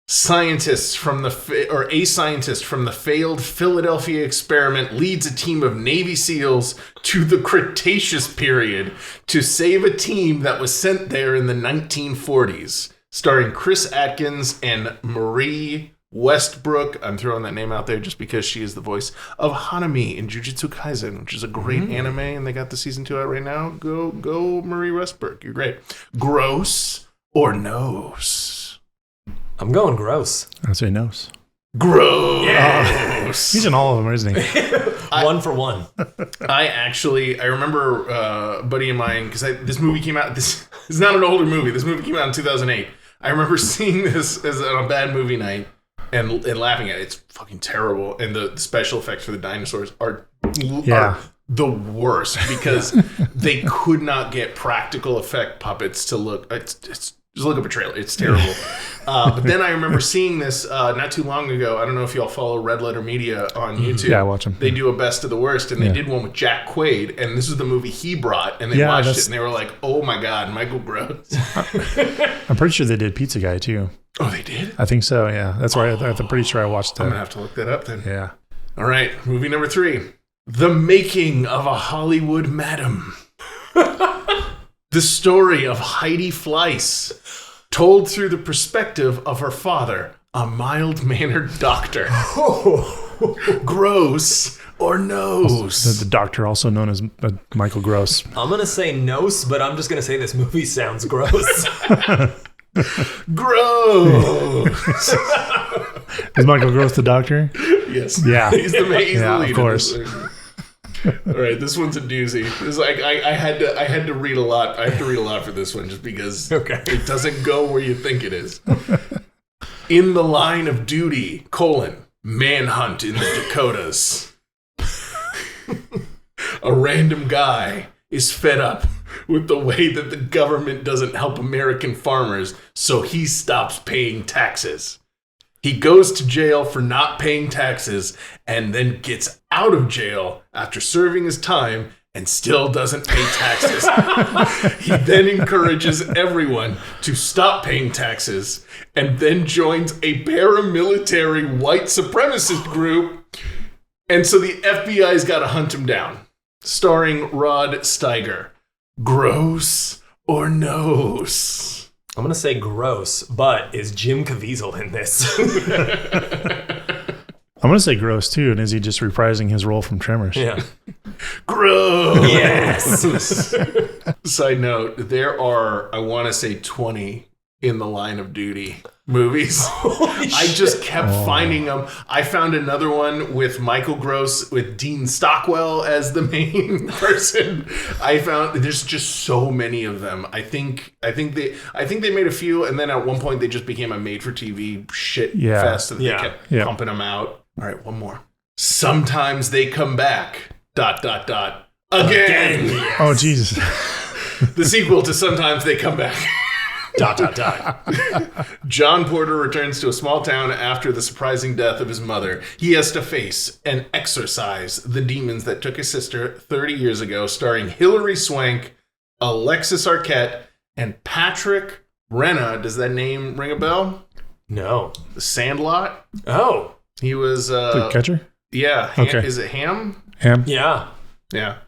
A scientist from the failed Philadelphia experiment leads a team of Navy SEALs to the Cretaceous period to save a team that was sent there in the 1940s, starring Chris Atkins and Marie Westbrook. I'm throwing that name out there just because she is the voice of Hanami in Jujutsu Kaisen, which is a great anime, and they got the season 2 out right now. Go Marie Westbrook. You're great. Gross or Nose? I'm going gross. I'd say nose. Gross. He's in all of them, isn't he? 1 for 1. I remember a buddy of mine, because this movie came out, this is not an older movie, this movie came out in 2008. I remember seeing this as on a bad movie night and laughing at it. It's fucking terrible. And the special effects for the dinosaurs are the worst, because they could not get practical effect puppets to look, it's just look up a trailer. It's terrible. But then I remember seeing this not too long ago. I don't know if y'all follow Red Letter Media on YouTube. Yeah, I watch them. They do a best of the worst, and they did one with Jack Quaid, and this is the movie he brought, and they watched it, and they were like, oh my God, Michael Gross. I'm pretty sure they did Pizza Guy, too. Oh, they did? I think so, yeah. That's why I'm pretty sure I watched that. I'm going to have to look that up then. Yeah. All right, movie number 3. The Making of a Hollywood Madam. The story of Heidi Fleiss, told through the perspective of her father, a mild-mannered doctor. Gross or nose? The doctor, also known as Michael Gross. I'm going to say nose, but I'm just going to say this movie sounds gross. Gross. Is Michael Gross the doctor? Yes. Yeah. He's the lead. Of course. All right, this one's a doozy. This I had to read a lot. I have to read a lot for this one just because it doesn't go where you think it is. In the line of duty, manhunt in the Dakotas. A random guy is fed up with the way that the government doesn't help American farmers, so he stops paying taxes. He goes to jail for not paying taxes and then gets out of jail after serving his time and still doesn't pay taxes. He then encourages everyone to stop paying taxes and then joins a paramilitary white supremacist group. And so the FBI's got to hunt him down. Starring Rod Steiger. Gross or nose? I'm going to say gross, but is Jim Caviezel in this? I'm going to say gross, too. And is he just reprising his role from Tremors? Yeah. Gross! Yes! Side note, there are, I want to say 20 in the line of duty movies. I just kept finding them. I found another one with Michael Gross with Dean Stockwell as the main person. I found there's just so many of them. I think they made a few, and then at one point they just became a made-for-TV shit fest, and they kept pumping them out. All right, one more. Sometimes they come back. ... Again. Yes. Oh, Jesus. The sequel to Sometimes They Come Back. ... John Porter returns to a small town after the surprising death of his mother. He has to face and exorcise the demons that took his sister 30 years ago, starring Hilary Swank, Alexis Arquette, and Patrick Renna. Does that name ring a bell? No. The Sandlot. Oh. He was... The catcher? Yeah. Okay. Is it Ham? Ham? Yeah. Yeah.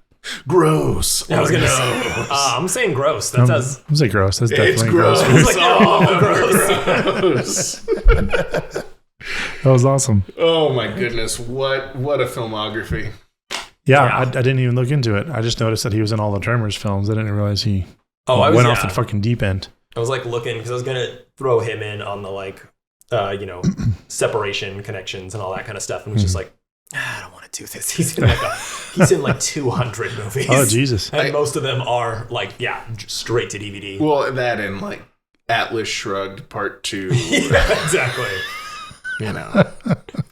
Gross. I was going to say... I'm saying gross. That sounds... I'm saying gross. That's definitely It's gross. It's like, Gross. That was awesome. Oh my goodness. What a filmography. Yeah. I didn't even look into it. I just noticed that he was in all the Tremors films. I didn't realize he went off the fucking deep end. I was like looking because I was going to throw him in on the like, separation connections and all that kind of stuff. And was just like, I don't want to do this. He's in like 200 movies. Oh, Jesus. And most of them are like, straight to DVD. Well, that and like Atlas Shrugged Part 2. Yeah, exactly. You know,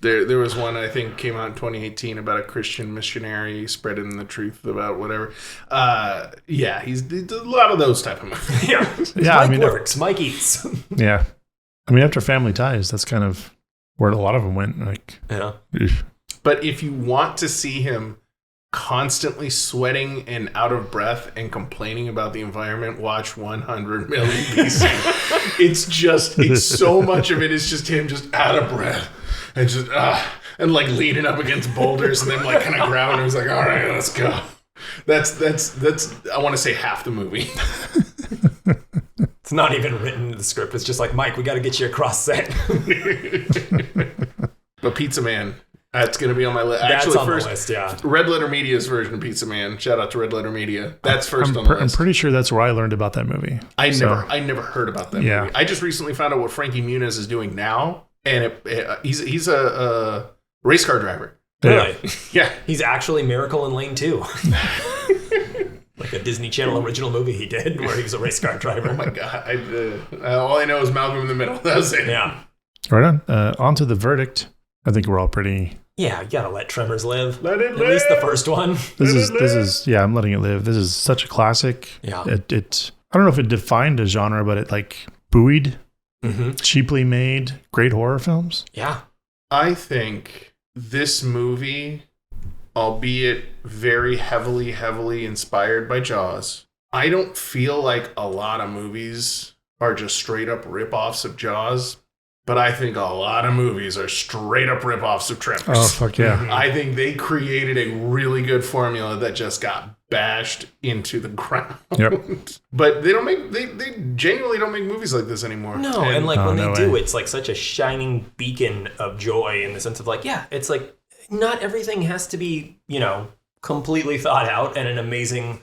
there was one I think came out in 2018 about a Christian missionary spreading the truth about whatever. He's a lot of those type of movies. Mike works. Mike eats. Yeah. I mean, after Family Ties, that's kind of where a lot of them went. Like, oof. But if you want to see him constantly sweating and out of breath and complaining about the environment, watch 100 Million BC. It's so much of it is just him just out of breath and just and like leaning up against boulders and then like kind of grounding. He's like, all right, let's go. That's I want to say half the movie. It's not even written in the script. It's just like, Mike, we got to get you across set. But Pizza Man That's going to be on my list. That's Actually, on first, the list, yeah. Red Letter Media's version of Pizza Man. Shout out to Red Letter Media. That's first on the list. I'm pretty sure that's where I learned about that movie. I never heard about that movie. I just recently found out what Frankie Muniz is doing now, and he's a race car driver. Really? Yeah. He's actually Miracle in Lane 2. Like a Disney Channel original movie he did where he was a race car driver. Oh my God. All I know is Malcolm in the Middle. That was it. Yeah. Right on. On to the verdict. I think we're all pretty... Yeah, you gotta let Tremors live. Let it live. At least the first one. This is I'm letting it live. This is such a classic. Yeah. It I don't know if it defined a genre, but it like buoyed, cheaply made, great horror films. Yeah. I think this movie, albeit very heavily inspired by Jaws, I don't feel like a lot of movies are just straight up rip-offs of Jaws, but I think a lot of movies are straight up rip-offs of Tremors. Oh, fuck yeah. I think they created a really good formula that just got bashed into the ground. Yep. But they genuinely don't make movies like this anymore. No, and like when they do, way. it's like such a shining beacon of joy in the sense of like, yeah, it's like not everything has to be, completely thought out and an amazing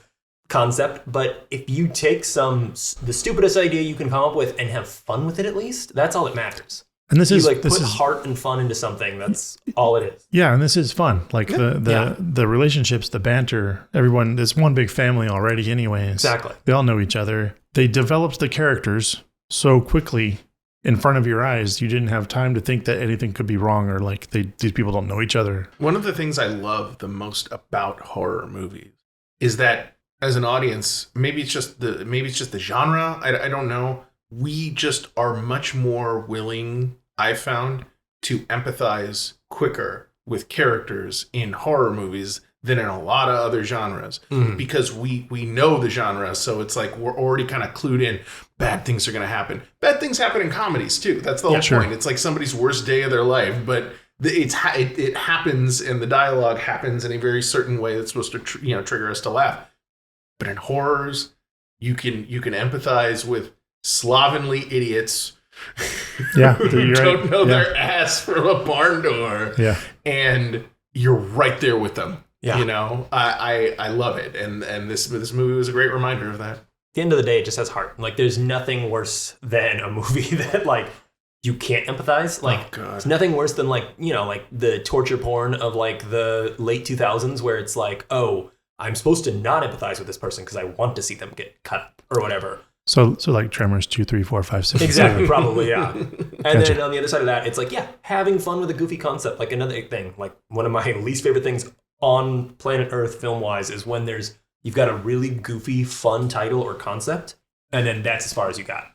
concept, but if you take the stupidest idea you can come up with and have fun with it at least, that's all that matters. And this is put heart and fun into something. That's all it is. Yeah, and this is fun. Like the relationships, the banter, everyone. There's one big family already, anyways. Exactly. They all know each other. They developed the characters so quickly in front of your eyes. You didn't have time to think that anything could be wrong or like these people don't know each other. One of the things I love the most about horror movies is that as an audience, maybe it's just the genre. I don't know. We just are much more willing, I've found, to empathize quicker with characters in horror movies than in a lot of other genres. Because we know the genre, so it's like we're already kind of clued in. Bad things are going to happen. Bad things happen in comedies too. That's the whole point. It's like somebody's worst day of their life, but it happens, and the dialogue happens in a very certain way that's supposed to trigger us to laugh. But in horrors, you can empathize with slovenly idiots who don't know their ass from a barn door. Yeah. And you're right there with them. Yeah. I love it. And this movie was a great reminder of that. At the end of the day, it just has heart. Like, there's nothing worse than a movie that, like, you can't empathize. Like, there's nothing worse than, like, like the torture porn of, like, the late 2000s where it's like, oh, I'm supposed to not empathize with this person because I want to see them get cut or whatever. So like Tremors 2, 3, 4, 5, 6. Exactly, probably, yeah. And then on the other side of that, it's like, yeah, having fun with a goofy concept. Like another thing, like one of my least favorite things on planet Earth film-wise is when you've got a really goofy, fun title or concept, and then that's as far as you got.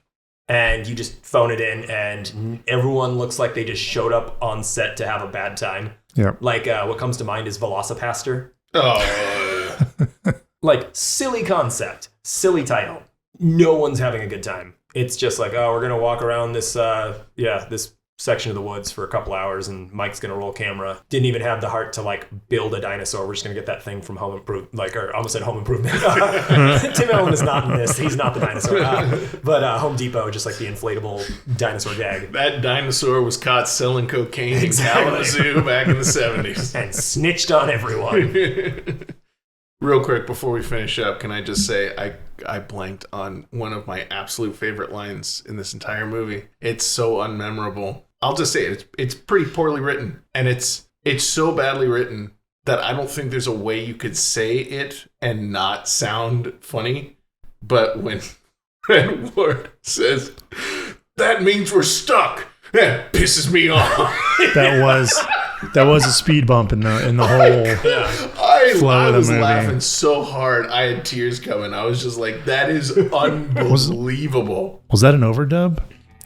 And you just phone it in, and everyone looks like they just showed up on set to have a bad time. Yeah. Like what comes to mind is Velocipaster. Oh, like silly concept, silly title. No one's having a good time. It's just like, oh, we're going to walk around this section of the woods for a couple hours and Mike's going to roll camera. Didn't even have the heart to like build a dinosaur. We're just going to get that thing from Home Improvement, or almost said Home Improvement. Tim Allen is not in this. He's not the dinosaur. But Home Depot, just like the inflatable dinosaur gag. That dinosaur was caught selling cocaine in Kalamazoo back in the 70s. And snitched on everyone. Real quick, before we finish up, can I just say I blanked on one of my absolute favorite lines in this entire movie. It's so unmemorable. I'll just say it. It's pretty poorly written, and it's so badly written that I don't think there's a way you could say it and not sound funny. But when Fred Ward says, "That means we're stuck," that pisses me off. That was a speed bump in the whole. I was laughing so hard. I had tears coming. I was just like, that is unbelievable. Was that an overdub?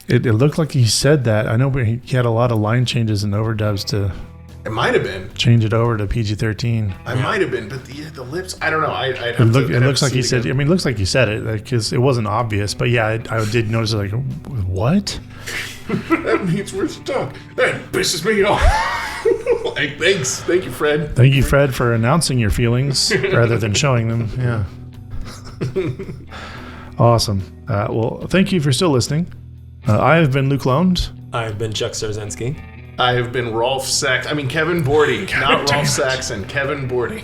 It looked like he said that. I know he had a lot of line changes and overdubs to... It might have been. Change it over to PG-13. I might have been, but the lips, I don't know. It looks like he said... I mean, it looks like he said it because it wasn't obvious. But yeah, I did notice like, what? That means we're stuck. That pisses me off. Like, thanks. Thank you, Fred. Thank you, Fred, for announcing your feelings rather than showing them. Yeah. Awesome. Well, thank you for still listening. I have been Luc Londe. I've been Chuck Starzenski. I have been Kevin Bordi, not Rolf Saxon, Kevin Bordi.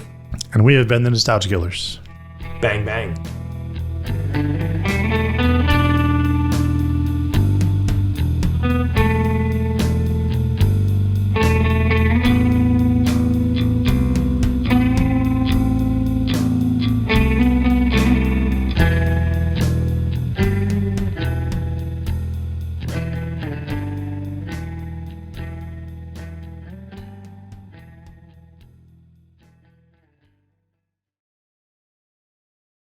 And we have been the Nostalgia Killers. Bang, bang.